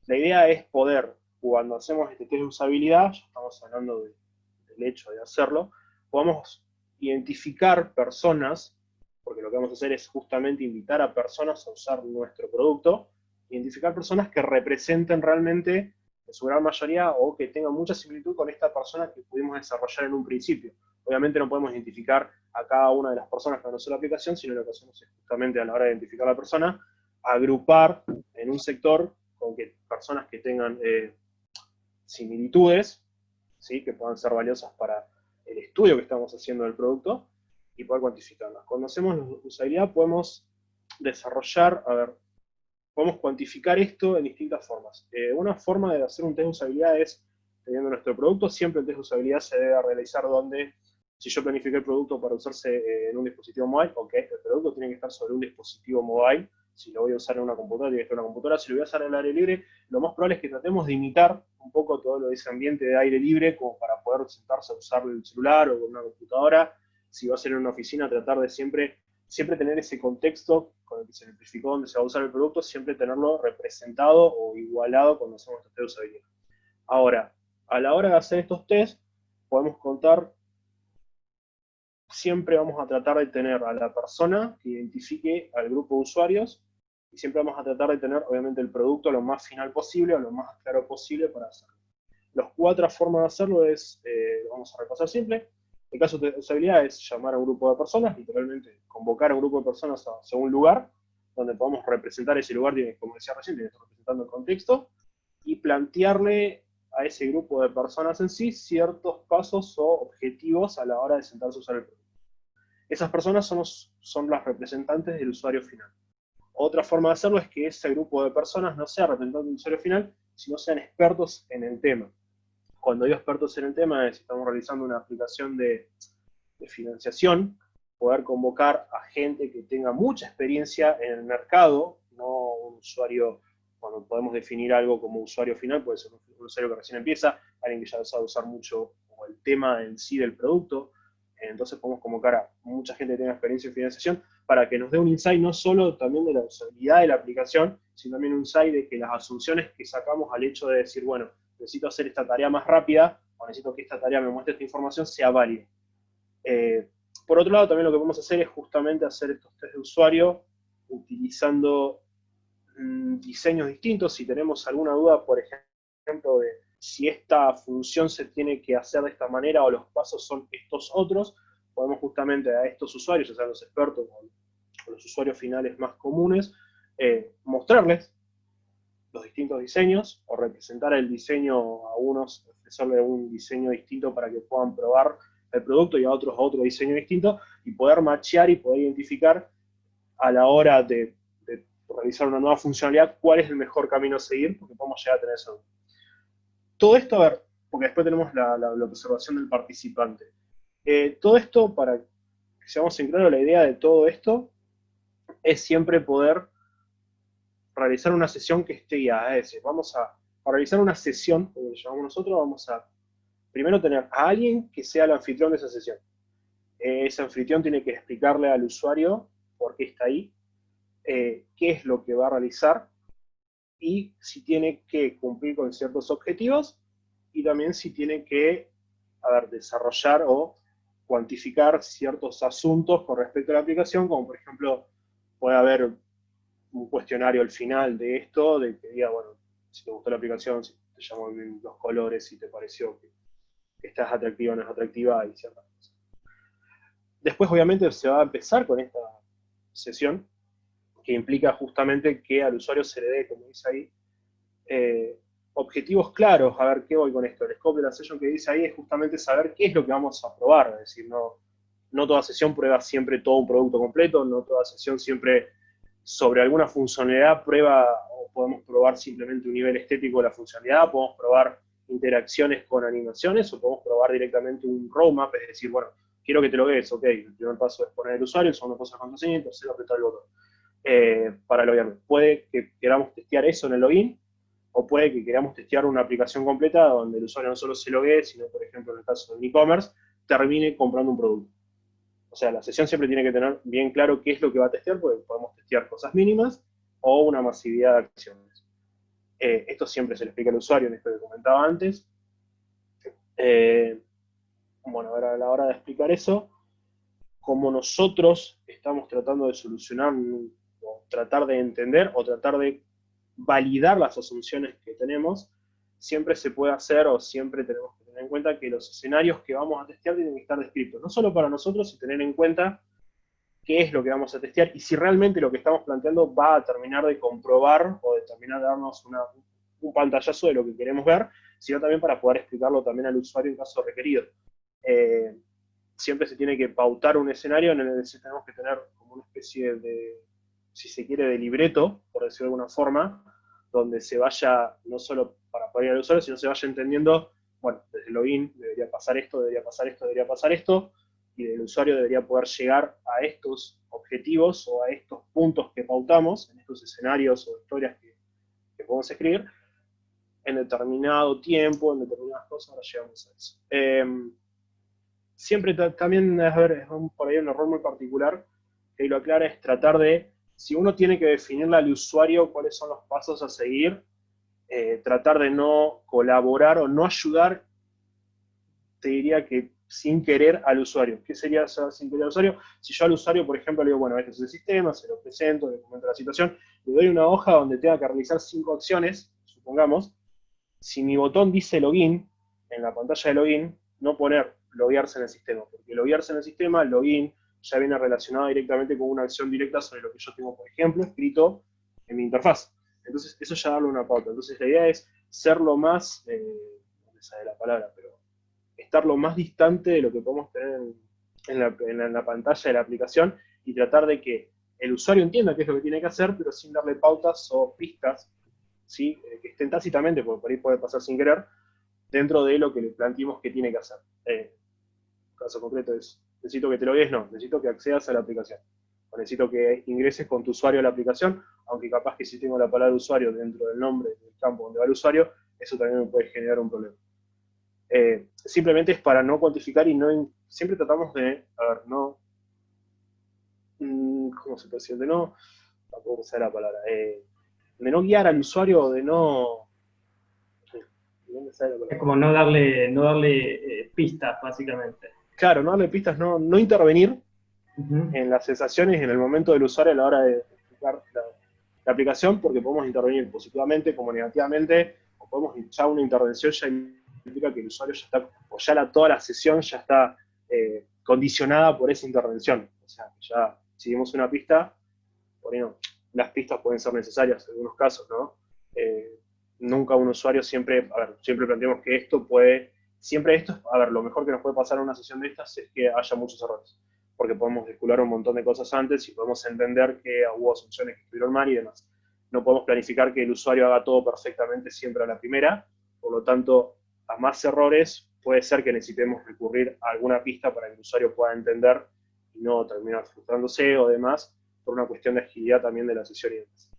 La idea es poder, cuando hacemos este test de usabilidad, ya estamos hablando del hecho de hacerlo, podamos identificar personas, porque lo que vamos a hacer es justamente invitar a personas a usar nuestro producto, identificar personas que representen realmente, en su gran mayoría, o que tengan mucha similitud con esta persona que pudimos desarrollar en un principio. Obviamente no podemos identificar a cada una de las personas que van a usar la aplicación, sino lo que hacemos es justamente a la hora de identificar a la persona, agrupar en un sector con personas que tengan similitudes, ¿sí? Que puedan ser valiosas para el estudio que estamos haciendo del producto y poder cuantificarlas. Cuando hacemos la usabilidad podemos desarrollar, podemos cuantificar esto en distintas formas. Una forma de hacer un test de usabilidad es, teniendo nuestro producto, siempre el test de usabilidad se debe realizar donde, si yo planifiqué el producto para usarse en un dispositivo mobile, ok, el producto tiene que estar sobre un dispositivo mobile. Si lo voy a usar en una computadora, tiene que estar en una computadora. Si lo voy a usar en el aire libre, lo más probable es que tratemos de imitar un poco todo lo de ese ambiente de aire libre, como para poder sentarse a usar el celular o una computadora. Si va a ser en una oficina, tratar de siempre tener ese contexto con el que se identificó donde se va a usar el producto, siempre tenerlo representado o igualado cuando hacemos estos test de usabilidad. Ahora, a la hora de hacer estos test, podemos contar, siempre vamos a tratar de tener a la persona que identifique al grupo de usuarios y siempre vamos a tratar de tener, obviamente, el producto lo más final posible o lo más claro posible para hacerlo. Las 4 formas de hacerlo es, vamos a repasar simple. El caso de usabilidad es llamar a un grupo de personas, literalmente convocar a un grupo de personas hacia un lugar, donde podamos representar ese lugar, como decía recién, tiene que estar representando el contexto, y plantearle a ese grupo de personas en sí ciertos pasos o objetivos a la hora de sentarse a usar el producto. Esas personas son las representantes del usuario final. Otra forma de hacerlo es que ese grupo de personas no sea representante del usuario final, sino sean expertos en el tema. cuando digo expertos en el tema, es si estamos realizando una aplicación de financiación, poder convocar a gente que tenga mucha experiencia en el mercado, no un usuario, cuando podemos definir algo como usuario final, puede ser un usuario que recién empieza, alguien que ya sabe usar mucho como el tema en sí del producto. Entonces podemos convocar a mucha gente que tenga experiencia en financiación para que nos dé un insight no solo también de la usabilidad de la aplicación, sino también un insight de que las asunciones que sacamos al hecho de decir, bueno, necesito hacer esta tarea más rápida, o necesito que esta tarea me muestre esta información, sea válida. Por otro lado, también lo que podemos hacer es justamente hacer estos test de usuario utilizando diseños distintos. Si tenemos alguna duda, por ejemplo, de si esta función se tiene que hacer de esta manera o los pasos son estos otros, podemos justamente a estos usuarios, ya sean los expertos o los usuarios finales más comunes, mostrarles los distintos diseños o representar el diseño a unos, ofrecerle un diseño distinto para que puedan probar el producto y a otros otro diseño distinto y poder machear y poder identificar a la hora de realizar una nueva funcionalidad cuál es el mejor camino a seguir, porque podemos llegar a tener eso. Todo esto, a ver, porque después tenemos la observación del participante. Todo esto, para que seamos en claro, la idea de todo esto es siempre poder realizar una sesión que esté guiada. Es decir, para realizar una sesión, como le llamamos nosotros, vamos a primero tener a alguien que sea el anfitrión de esa sesión. Ese anfitrión tiene que explicarle al usuario por qué está ahí, qué es lo que va a realizar, y si tiene que cumplir con ciertos objetivos, y también si tiene que desarrollar o cuantificar ciertos asuntos con respecto a la aplicación, como por ejemplo, puede haber un cuestionario al final de esto, de que diga, bueno, si te gustó la aplicación, si te llamó bien los colores, si te pareció que estás atractiva o no es atractiva, y ciertas cosas. Después, obviamente, se va a empezar con esta sesión, que implica justamente que al usuario se le dé, como dice ahí, objetivos claros. A ver, ¿qué voy con esto? El scope de la sesión que dice ahí es justamente saber qué es lo que vamos a probar. Es decir, no toda sesión prueba siempre todo un producto completo, no toda sesión siempre sobre alguna funcionalidad prueba o podemos probar simplemente un nivel estético de la funcionalidad, podemos probar interacciones con animaciones o podemos probar directamente un roadmap, es decir, bueno, quiero que te lo veas, ok, el primer paso es poner el usuario, el segundo paso es contraseña y el tercero apretar el botón. Para loguearme. Puede que queramos testear eso en el login, o puede que queramos testear una aplicación completa donde el usuario no solo se loguee, sino, por ejemplo, en el caso de un e-commerce, termine comprando un producto. O sea, la sesión siempre tiene que tener bien claro qué es lo que va a testear, porque podemos testear cosas mínimas o una masividad de acciones. Esto siempre se le explica al usuario en esto que comentaba antes. Bueno, ahora a la hora de explicar eso, como nosotros estamos tratando de solucionar o tratar de entender o tratar de validar las asunciones que tenemos, siempre se puede hacer o siempre tenemos que tener en cuenta que los escenarios que vamos a testear tienen que estar descritos, no solo para nosotros, sino tener en cuenta qué es lo que vamos a testear y si realmente lo que estamos planteando va a terminar de comprobar o de terminar de darnos un pantallazo de lo que queremos ver, sino también para poder explicarlo también al usuario en caso requerido. Siempre se tiene que pautar un escenario en el que tenemos que tener como una especie de, si se quiere, de libreto, por decirlo de alguna forma, donde se vaya, no solo para poder ir al usuario, sino se vaya entendiendo, bueno, desde el login debería pasar esto, debería pasar esto, debería pasar esto, y el usuario debería poder llegar a estos objetivos o a estos puntos que pautamos, en estos escenarios o historias que podemos escribir, en determinado tiempo, en determinadas cosas. Ahora llegamos a eso. Siempre también, a ver, es por ahí un error muy particular, que lo aclara, es tratar de, si uno tiene que definirle al usuario cuáles son los pasos a seguir, tratar de no colaborar o no ayudar, te diría que sin querer al usuario. ¿Qué sería sin querer al usuario? Si yo al usuario, por ejemplo, le digo, bueno, este es el sistema, se lo presento, le comento la situación, le doy una hoja donde tenga que realizar 5 acciones, supongamos, si mi botón dice login, en la pantalla de login, no poner loguearse en el sistema, porque loguearse en el sistema, login, ya viene relacionado directamente con una acción directa sobre lo que yo tengo, por ejemplo, escrito en mi interfaz. Entonces, eso ya darle una pauta. Entonces, la idea es ser lo más, no me sale la palabra, pero estar lo más distante de lo que podemos tener en la pantalla de la aplicación y tratar de que el usuario entienda qué es lo que tiene que hacer, pero sin darle pautas o pistas, ¿sí? Que estén tácitamente, porque por ahí puede pasar sin querer, dentro de lo que le planteemos que tiene que hacer. Caso concreto es, necesito que te logues, no, necesito que accedas a la aplicación. O necesito que ingreses con tu usuario a la aplicación, aunque capaz que si tengo la palabra usuario dentro del nombre del campo donde va el usuario, eso también me puede generar un problema. Simplemente es para no cuantificar y no, siempre tratamos de, a ver, no, ¿cómo se puede decir? De no, tampoco sé la palabra, de no guiar al usuario, de no, ¿de dónde sale la palabra? Es como no darle pistas, básicamente. Claro, no darle pistas, no intervenir Ujú. en las sensaciones en el momento del usuario a la hora de explicar la aplicación, porque podemos intervenir positivamente como negativamente, o podemos ya una intervención ya implica que el usuario ya está, o ya toda la sesión ya está condicionada por esa intervención. O sea, ya seguimos una pista, por ahí no, las pistas pueden ser necesarias en algunos casos, ¿no? Nunca un usuario siempre, a ver, siempre planteamos que esto puede, siempre esto, a ver, lo mejor que nos puede pasar en una sesión de estas es que haya muchos errores, porque podemos descular un montón de cosas antes y podemos entender que hubo asunciones que estuvieron mal y demás. No podemos planificar que el usuario haga todo perfectamente siempre a la primera, por lo tanto, a más errores puede ser que necesitemos recurrir a alguna pista para que el usuario pueda entender y no terminar frustrándose o demás, por una cuestión de agilidad también de la sesión y demás.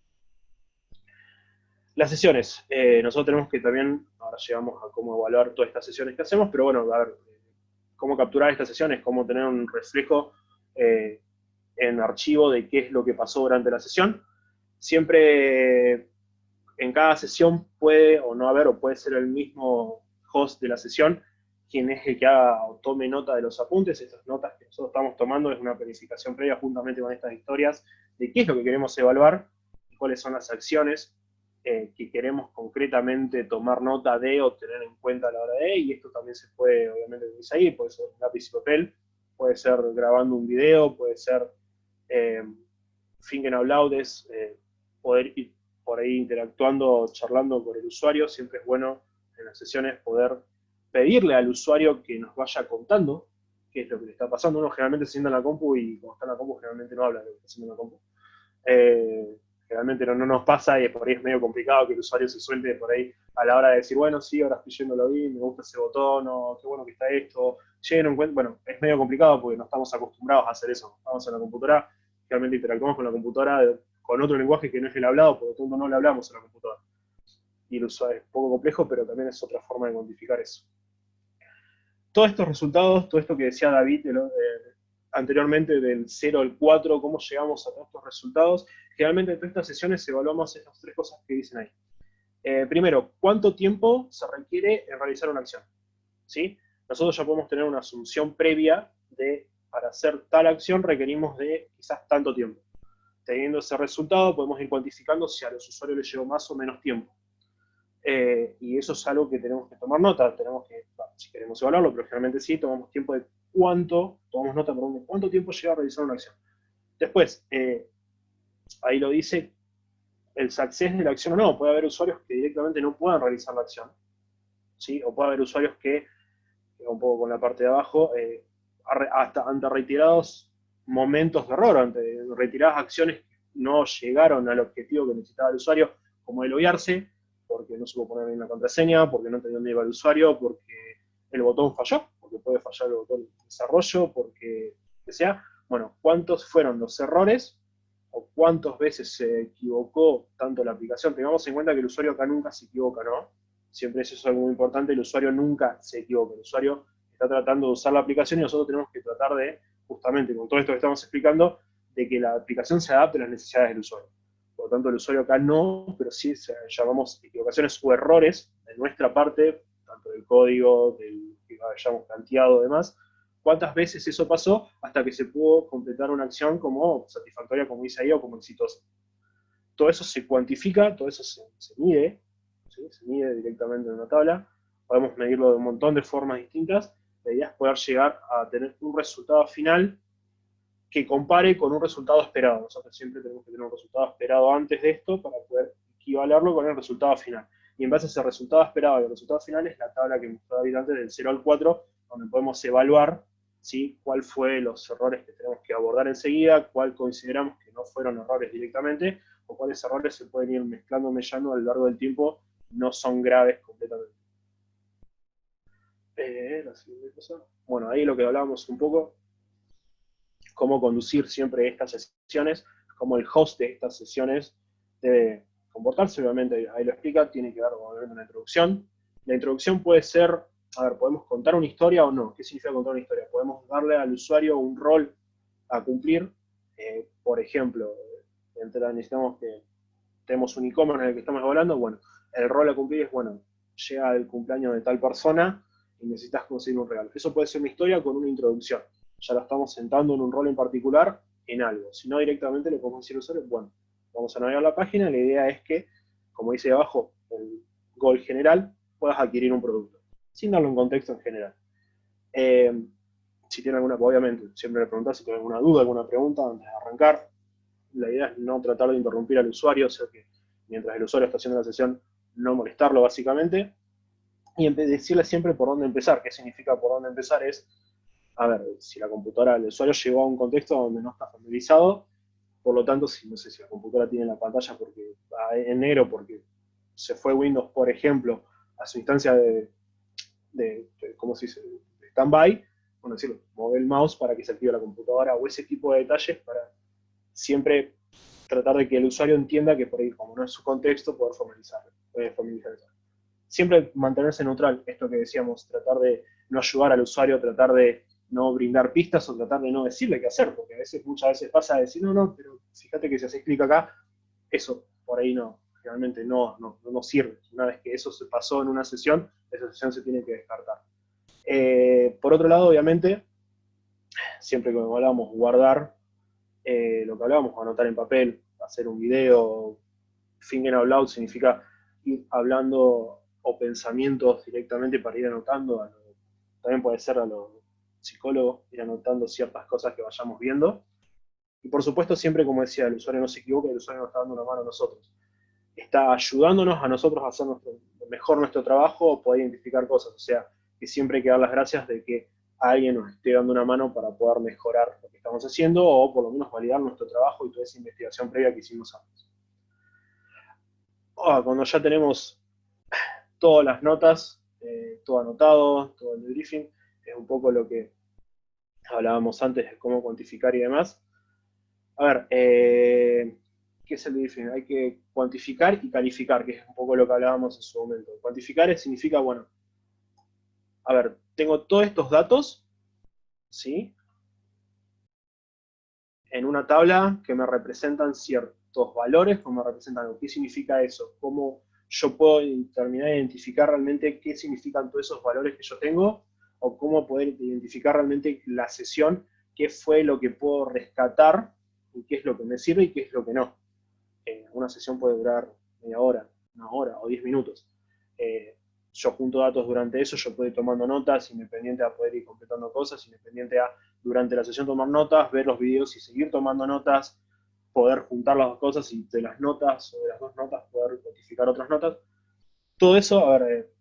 Las sesiones, nosotros tenemos que también, ahora llegamos a cómo evaluar todas estas sesiones que hacemos, pero bueno, a ver, cómo capturar estas sesiones, cómo tener un reflejo en archivo de qué es lo que pasó durante la sesión. Siempre en cada sesión puede o no haber, o puede ser el mismo host de la sesión quien es el que haga o tome nota de los apuntes. Estas notas que nosotros estamos tomando es una planificación previa juntamente con estas historias de qué es lo que queremos evaluar y cuáles son las acciones que queremos concretamente tomar nota de o tener en cuenta a la hora de, y esto también se puede, obviamente, utilizar ahí, puede ser lápiz y papel, puede ser grabando un video, puede ser thinking out loud, es poder ir por ahí interactuando, charlando con el usuario. Siempre es bueno en las sesiones poder pedirle al usuario que nos vaya contando qué es lo que le está pasando. Uno generalmente se sienta en la compu y cuando está en la compu generalmente no habla de lo que está haciendo en la compu. Generalmente no nos pasa y por ahí es medio complicado que el usuario se suelte por ahí a la hora de decir, bueno, sí, ahora estoy yendo lo vi, me gusta ese botón, o qué bueno que está esto, no encuentro. Bueno, es medio complicado porque no estamos acostumbrados a hacer eso. Estamos en la computadora, realmente interactuamos con la computadora con otro lenguaje que no es el hablado, por lo tanto no le hablamos a la computadora. Y el usuario es un poco complejo, pero también es otra forma de cuantificar eso. Todos estos resultados, todo esto que decía David anteriormente del 0 al 4, cómo llegamos a todos estos resultados, generalmente en todas estas sesiones evaluamos estas tres cosas que dicen ahí. Primero, ¿cuánto tiempo se requiere en realizar una acción? ¿Sí? Nosotros ya podemos tener una asunción previa de, para hacer tal acción requerimos de quizás tanto tiempo. Teniendo ese resultado podemos ir cuantificando si a los usuarios les llevó más o menos tiempo. Y eso es algo que tenemos que tomar nota, tenemos que, si queremos evaluarlo, pero generalmente sí, tomamos tiempo de tomamos nota de cuánto tiempo lleva a realizar una acción. Después, ahí lo dice, el success de la acción o no, puede haber usuarios que directamente no puedan realizar la acción, ¿sí? O puede haber usuarios que, un poco con la parte de abajo, hasta ante retirados momentos de error, ante retiradas acciones que no llegaron al objetivo que necesitaba el usuario, como el loguearse, porque no supo poner bien la contraseña, porque no entendió dónde iba el usuario, porque el botón falló, porque puede fallar el botón de desarrollo, porque que sea. Bueno, ¿cuántos fueron los errores o cuántas veces se equivocó tanto la aplicación? Tengamos en cuenta que el usuario acá nunca se equivoca, ¿no? Siempre eso es algo muy importante, el usuario nunca se equivoca, el usuario está tratando de usar la aplicación y nosotros tenemos que tratar de, justamente con todo esto que estamos explicando, de que la aplicación se adapte a las necesidades del usuario. Por lo tanto, el usuario acá no, pero sí llamamos equivocaciones o errores de nuestra parte, tanto del código, del que hayamos planteado, demás. ¿Cuántas veces eso pasó hasta que se pudo completar una acción como satisfactoria, como dice ahí, o como exitosa? Todo eso se cuantifica, todo eso se mide, ¿sí? Se mide directamente en una tabla. Podemos medirlo de un montón de formas distintas. La idea es poder llegar a tener un resultado final que compare con un resultado esperado. Nosotros siempre tenemos que tener un resultado esperado antes de esto para poder equivalerlo con el resultado final. Y en base a ese resultado esperado y el resultado final es la tabla que mostró David antes del 0 al 4, donde podemos evaluar, ¿sí?, cuál fue los errores que tenemos que abordar enseguida, cuál consideramos que no fueron errores directamente, o cuáles errores se pueden ir mezclando, mellando a lo largo del tiempo, no son graves completamente. La siguiente cosa. Bueno, ahí lo que hablábamos un poco, cómo conducir siempre estas sesiones, cómo el host de estas sesiones debe comportarse, obviamente ahí lo explica, tiene que dar obviamente una introducción. La introducción puede ser, a ver, ¿podemos contar una historia o no? ¿Qué significa contar una historia? Podemos darle al usuario un rol a cumplir, por ejemplo, necesitamos que tenemos un e-commerce en el que estamos hablando, bueno, el rol a cumplir es, bueno, llega el cumpleaños de tal persona y necesitas conseguir un regalo. Eso puede ser una historia con una introducción. Ya lo estamos sentando en un rol en particular en algo. Si no, directamente le podemos decir al usuario, bueno, vamos a navegar la página, la idea es que, como dice abajo, el goal general, puedas adquirir un producto, sin darle un contexto en general. Si tiene alguna, obviamente, siempre le preguntás si tiene alguna duda, alguna pregunta antes de arrancar. La idea es no tratar de interrumpir al usuario, o sea que mientras el usuario está haciendo la sesión, no molestarlo básicamente, y decirle siempre por dónde empezar. ¿Qué significa por dónde empezar? Es, a ver, si la computadora, el usuario llegó a un contexto donde no está familiarizado, por lo tanto, si no sé si la computadora tiene la pantalla porque en negro porque se fue Windows, por ejemplo, a su instancia de ¿cómo se dice?, de stand-by, bueno, decirlo, mover el mouse para que se active la computadora o ese tipo de detalles para siempre tratar de que el usuario entienda que por ahí, como no es su contexto, poder familiarizar. Siempre mantenerse neutral, esto que decíamos, tratar de no ayudar al usuario, tratar de no brindar pistas o tratar de no decirle qué hacer, porque a veces, muchas veces pasa de decir, no, pero fíjate que si haces clic acá, eso por ahí no, realmente no sirve. Una vez que eso se pasó en una sesión, esa sesión se tiene que descartar. Por otro lado, obviamente, siempre que hablábamos, guardar lo que hablábamos, anotar en papel, hacer un video, thinking out loud significa ir hablando o pensamientos directamente para ir anotando, también puede ser a los psicólogos, ir anotando ciertas cosas que vayamos viendo. Y por supuesto, siempre, como decía, el usuario no se equivoca, el usuario nos está dando una mano a nosotros. Está ayudándonos a nosotros a hacer mejor nuestro trabajo o poder identificar cosas. O sea, que siempre hay que dar las gracias de que alguien nos esté dando una mano para poder mejorar lo que estamos haciendo o por lo menos validar nuestro trabajo y toda esa investigación previa que hicimos antes. Cuando ya tenemos todas las notas, todo anotado, todo el debriefing, es un poco lo que hablábamos antes de cómo cuantificar y demás. A ver, ¿qué es el debriefing? Hay que cuantificar y calificar, que es un poco lo que hablábamos en su momento. Cuantificar significa, bueno, a ver, tengo todos estos datos, ¿sí?, en una tabla que me representan ciertos valores, que me representan algo. ¿Qué significa eso? ¿Cómo yo puedo terminar de identificar realmente qué significan todos esos valores que yo tengo? ¿O cómo poder identificar realmente la sesión, qué fue lo que puedo rescatar, y qué es lo que me sirve y qué es lo que no? Una sesión puede durar media hora, una hora o 10 minutos. Yo junto datos durante eso, yo puedo ir tomando notas, independiente a poder ir completando cosas, independiente a durante la sesión tomar notas, ver los videos y seguir tomando notas, poder juntar las dos cosas y de las notas o de las dos notas poder identificar otras notas. Todo eso, a ver,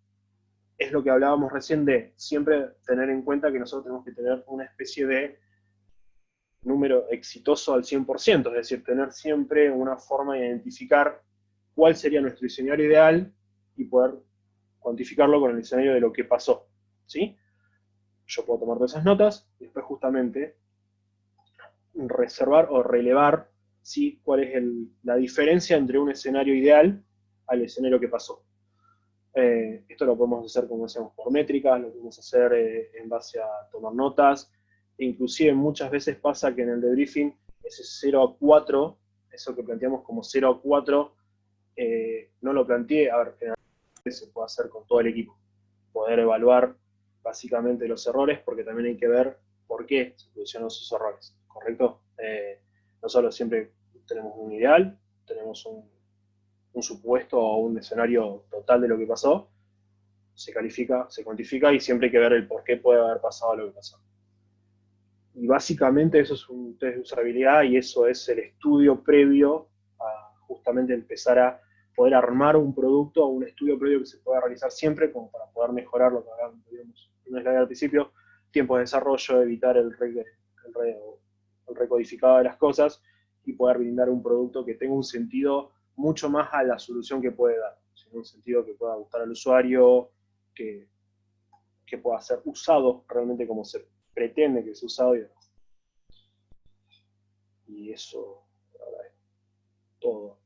es lo que hablábamos recién de siempre tener en cuenta que nosotros tenemos que tener una especie de número exitoso al 100%, es decir, tener siempre una forma de identificar cuál sería nuestro escenario ideal y poder cuantificarlo con el escenario de lo que pasó, ¿sí? Yo puedo tomar todas esas notas y después justamente reservar o relevar, ¿sí?, cuál es la diferencia entre un escenario ideal al escenario que pasó. Esto lo podemos hacer, como decíamos, por métricas, lo podemos hacer en base a tomar notas, e inclusive muchas veces pasa que en el debriefing ese 0 a 4, eso que planteamos como 0 a 4, no lo planteé, a ver, generalmente se puede hacer con todo el equipo, poder evaluar básicamente los errores, porque también hay que ver por qué se produjeron esos errores, ¿correcto? No solo siempre tenemos un ideal, tenemos un supuesto o un escenario total de lo que pasó, se califica, se cuantifica y siempre hay que ver el por qué puede haber pasado lo que pasó. Y básicamente eso es un test de usabilidad y eso es el estudio previo a justamente empezar a poder armar un producto o un estudio previo que se pueda realizar siempre como para poder mejorar lo que hablábamos al principio, tiempo de desarrollo, evitar el recodificado de las cosas y poder brindar un producto que tenga un sentido mucho más a la solución que puede dar, en un sentido que pueda gustar al usuario, que que pueda ser usado realmente como se pretende que sea usado y demás. Y eso, la verdad, es todo.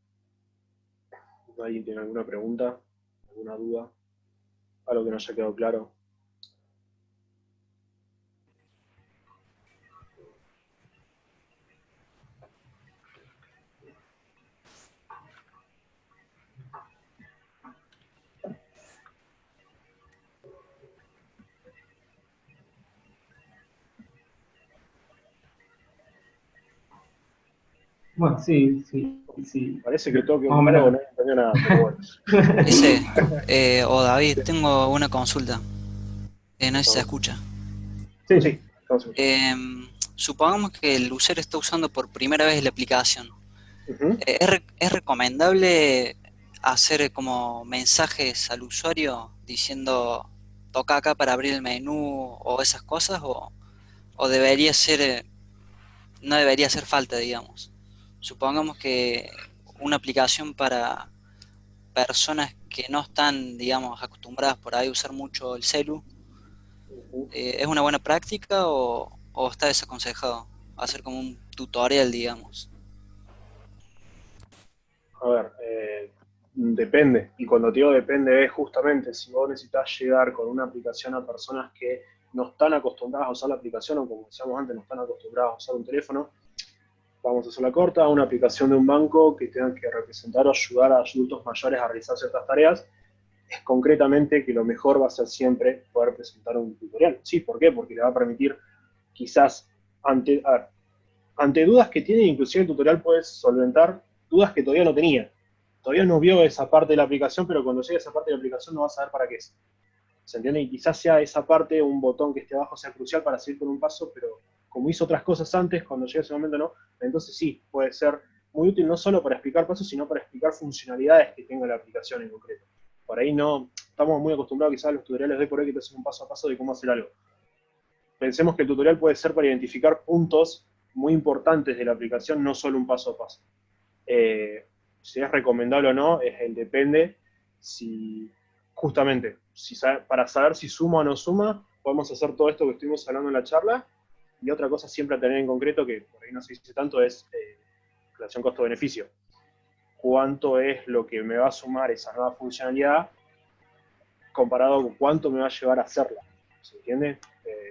¿Alguien tiene alguna pregunta? ¿Alguna duda? ¿Algo que no haya quedado claro? Bueno, sí, sí, sí. Parece que todo quedó Más o claro, menos. no entendió nada, pero bueno. Ese, o David, tengo una consulta. No sé si se Estamos- escucha. Sí, Sí, estamos escuchando. Supongamos que el usuario está usando por primera vez la aplicación. Ujú. ¿Es recomendable hacer como mensajes al usuario diciendo toca acá para abrir el menú o esas cosas? ¿O debería ser, no debería hacer falta, digamos? Supongamos que una aplicación para personas que no están, digamos, acostumbradas por ahí a usar mucho el celu, Ujú. ¿es una buena práctica o está desaconsejado hacer como un tutorial, digamos? A ver, depende. Y cuando te digo depende es justamente si vos necesitas llegar con una aplicación a personas que no están acostumbradas a usar la aplicación o como decíamos antes, no están acostumbradas a usar un teléfono, vamos a hacer la corta, una aplicación de un banco que tenga que representar o ayudar a adultos mayores a realizar ciertas tareas, es concretamente que lo mejor va a ser siempre poder presentar un tutorial. Sí, ¿por qué? Porque le va a permitir quizás a ver, ante dudas que tiene, inclusive el tutorial puede solventar dudas que todavía no tenía. Todavía no vio esa parte de la aplicación, pero cuando llegue a esa parte de la aplicación no va a saber para qué es. ¿Se entiende? Y quizás sea esa parte, un botón que esté abajo sea crucial para seguir con un paso, pero como hizo otras cosas antes, cuando llegue ese momento no. Entonces sí, puede ser muy útil no solo para explicar pasos, sino para explicar funcionalidades que tenga la aplicación en concreto. Por ahí no, estamos muy acostumbrados quizás a los tutoriales de por ahí que te hacen un paso a paso de cómo hacer algo. Pensemos que el tutorial puede ser para identificar puntos muy importantes de la aplicación, no solo un paso a paso. Si es recomendable o no, es el depende. Si, justamente, para saber si suma o no suma, podemos hacer todo esto que estuvimos hablando en la charla. Y otra cosa siempre a tener en concreto, que por ahí no se dice tanto, es relación costo-beneficio. ¿Cuánto es lo que me va a sumar esa nueva funcionalidad comparado con cuánto me va a llevar a hacerla? ¿Se entiende?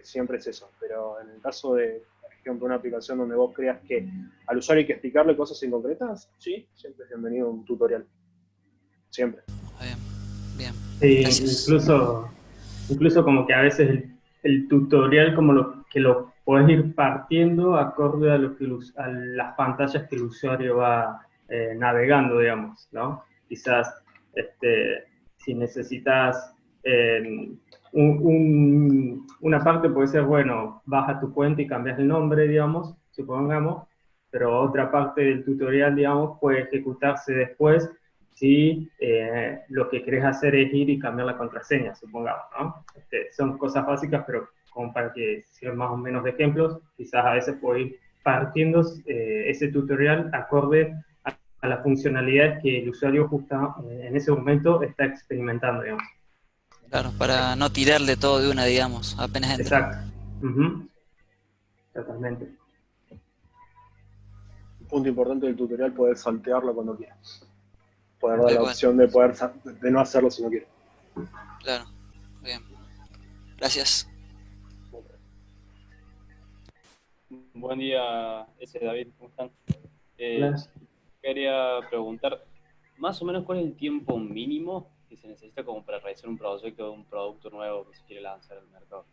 Siempre es eso. Pero en el caso de, por ejemplo, una aplicación donde vos creas que al usuario hay que explicarle cosas en concretas, sí, siempre es bienvenido un tutorial. Siempre. Bien, bien, sí, gracias. incluso como que a veces el tutorial como que lo puedes ir partiendo acorde a a las pantallas que el usuario va navegando, digamos, ¿no? Quizás si necesitas una parte puede ser, bueno, vas a tu cuenta y cambias el nombre, digamos, supongamos, pero otra parte del tutorial, digamos, puede ejecutarse después si lo que querés hacer es ir y cambiar la contraseña, supongamos, ¿no? Son cosas básicas, pero como para que sirvan más o menos de ejemplos, quizás a veces puedo ir partiendo ese tutorial acorde a las funcionalidades que el usuario justo en ese momento está experimentando, digamos. Claro, para no tirarle todo de una, digamos, apenas entra. Exacto. Ujú. Totalmente. Un punto importante del tutorial, poder saltearlo cuando quieras. Poder dar Tal la cual, opción de de no hacerlo si no quieres. claro. Bien, gracias. Buen día, ese David, ¿cómo están? Eh, Hola. Quería preguntar, más o menos, ¿cuál es el tiempo mínimo que se necesita como para realizar un proyecto de un producto nuevo que se quiere lanzar al mercado?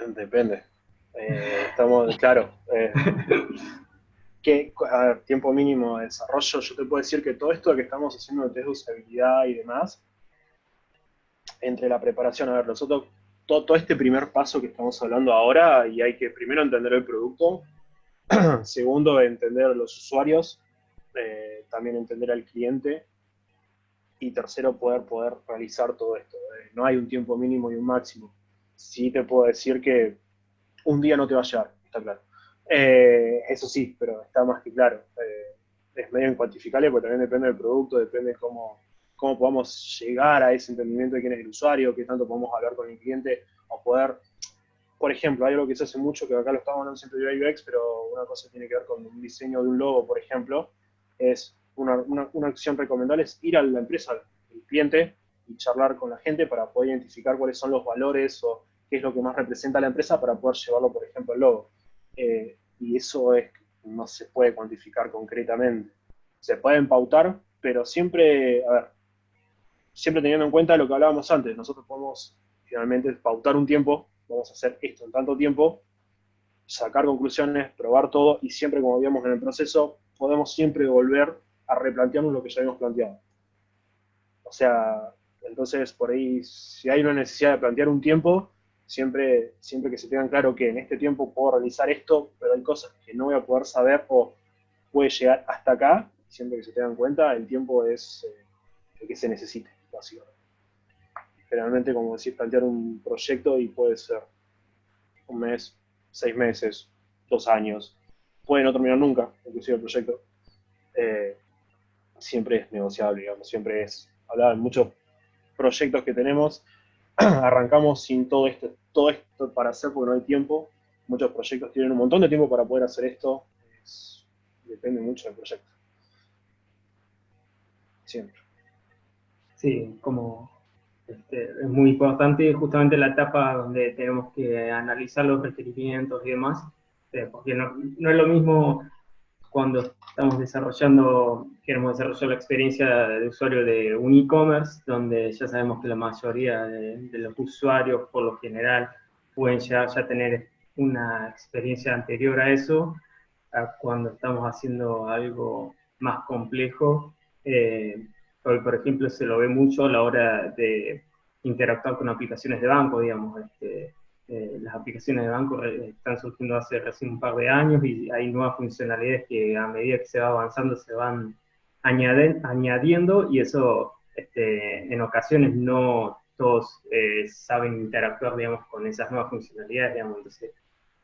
Depende. Estamos, claro. A ver, tiempo mínimo de desarrollo, yo te puedo decir que todo esto que estamos haciendo de test de usabilidad y demás, entre la preparación, a ver, nosotros, todo este primer paso que estamos hablando ahora, y hay que primero entender el producto, segundo, entender a los usuarios, también entender al cliente, y tercero, poder realizar todo esto. No hay un tiempo mínimo y un máximo. Sí te puedo decir que un día no te va a llegar, está claro. Eso sí, pero está más que claro. Es medio incuantificable porque también depende del producto, depende cómo. cómo podemos llegar a ese entendimiento de quién es el usuario, qué tanto podemos hablar con el cliente, o poder, por ejemplo, hay algo que se hace mucho, que acá lo estamos hablando siempre de UI UX, pero una cosa tiene que ver con un diseño de un logo, por ejemplo, es una acción recomendable es ir a la empresa, al cliente, y charlar con la gente para poder identificar cuáles son los valores o qué es lo que más representa a la empresa para poder llevarlo, por ejemplo, al logo. Y eso no se puede cuantificar concretamente. Se pueden pautar, pero siempre, a ver, siempre teniendo en cuenta lo que hablábamos antes, nosotros podemos finalmente pautar un tiempo, vamos a hacer esto en tanto tiempo, sacar conclusiones, probar todo, y siempre, como vimos en el proceso, podemos siempre volver a replantearnos lo que ya habíamos planteado. O sea, entonces por ahí, si hay una necesidad de plantear un tiempo, siempre que se tengan claro que en este tiempo puedo realizar esto, pero hay cosas que no voy a poder saber o puede llegar hasta acá, siempre que se tengan cuenta, el tiempo es el que se necesite, básicamente. Generalmente, como decís, plantear un proyecto y puede ser un mes, 6 meses, 2 años, puede no terminar nunca, inclusive el proyecto. Siempre es negociable, digamos, siempre es hablar de muchos proyectos que tenemos, arrancamos sin todo esto para hacer porque no hay tiempo. Muchos proyectos tienen un montón de tiempo para poder hacer esto. Depende mucho del proyecto. Siempre. Sí, como es muy importante justamente la etapa donde tenemos que analizar los requerimientos y demás, porque no es lo mismo cuando estamos queremos desarrollar la experiencia de usuario de un e-commerce, donde ya sabemos que la mayoría de los usuarios, por lo general, pueden ya tener una experiencia anterior a eso, a cuando estamos haciendo algo más complejo. Hoy, por ejemplo, se lo ve mucho a la hora de interactuar con aplicaciones de banco, digamos. Las aplicaciones de banco están surgiendo hace recién un par de años y hay nuevas funcionalidades que a medida que se va avanzando se van añadiendo, y eso en ocasiones no todos saben interactuar, digamos, con esas nuevas funcionalidades, digamos. Entonces,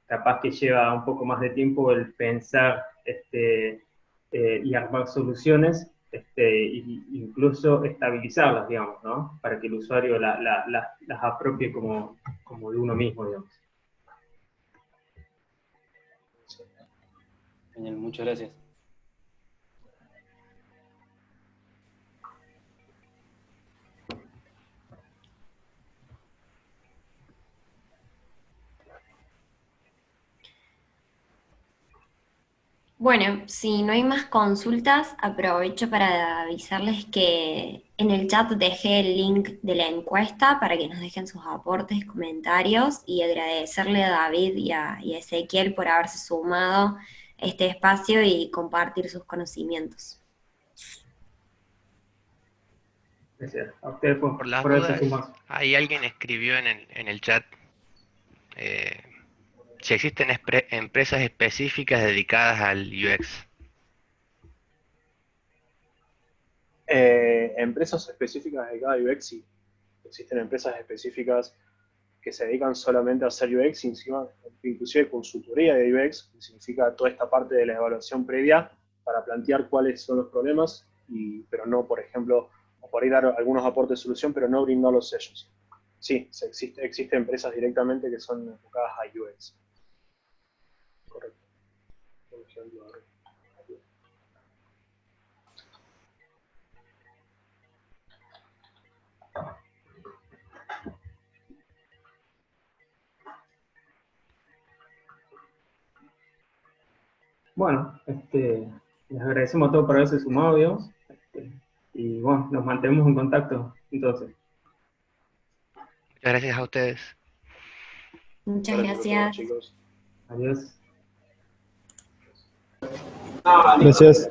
capaz que lleva un poco más de tiempo el pensar y armar soluciones, incluso estabilizarlas, digamos, ¿no? Para que el usuario las apropie como de uno mismo, digamos. Genial, muchas gracias. Bueno, si no hay más consultas, aprovecho para avisarles que en el chat dejé el link de la encuesta para que nos dejen sus aportes, comentarios, y agradecerle a David y a Ezequiel por haberse sumado a este espacio y compartir sus conocimientos. Gracias a ustedes Por las por haberse dudas, sumado. ahí alguien escribió en el chat si existen empresas específicas dedicadas al UX. Empresas específicas dedicadas a UX, sí. Existen empresas específicas que se dedican solamente a hacer UX, inclusive consultoría de UX, que significa toda esta parte de la evaluación previa para plantear cuáles son los problemas, pero no, por ejemplo, o por ahí dar algunos aportes de solución, pero no brindarlos ellos. Sí, existen empresas directamente que son enfocadas a UX. Correcto. Por ejemplo, Bueno, les agradecemos a todos por haberse sumado, digamos, y bueno, nos mantenemos en contacto, entonces. Muchas gracias a ustedes. Muchas gracias a todos, gracias. chicos. Adiós. Gracias.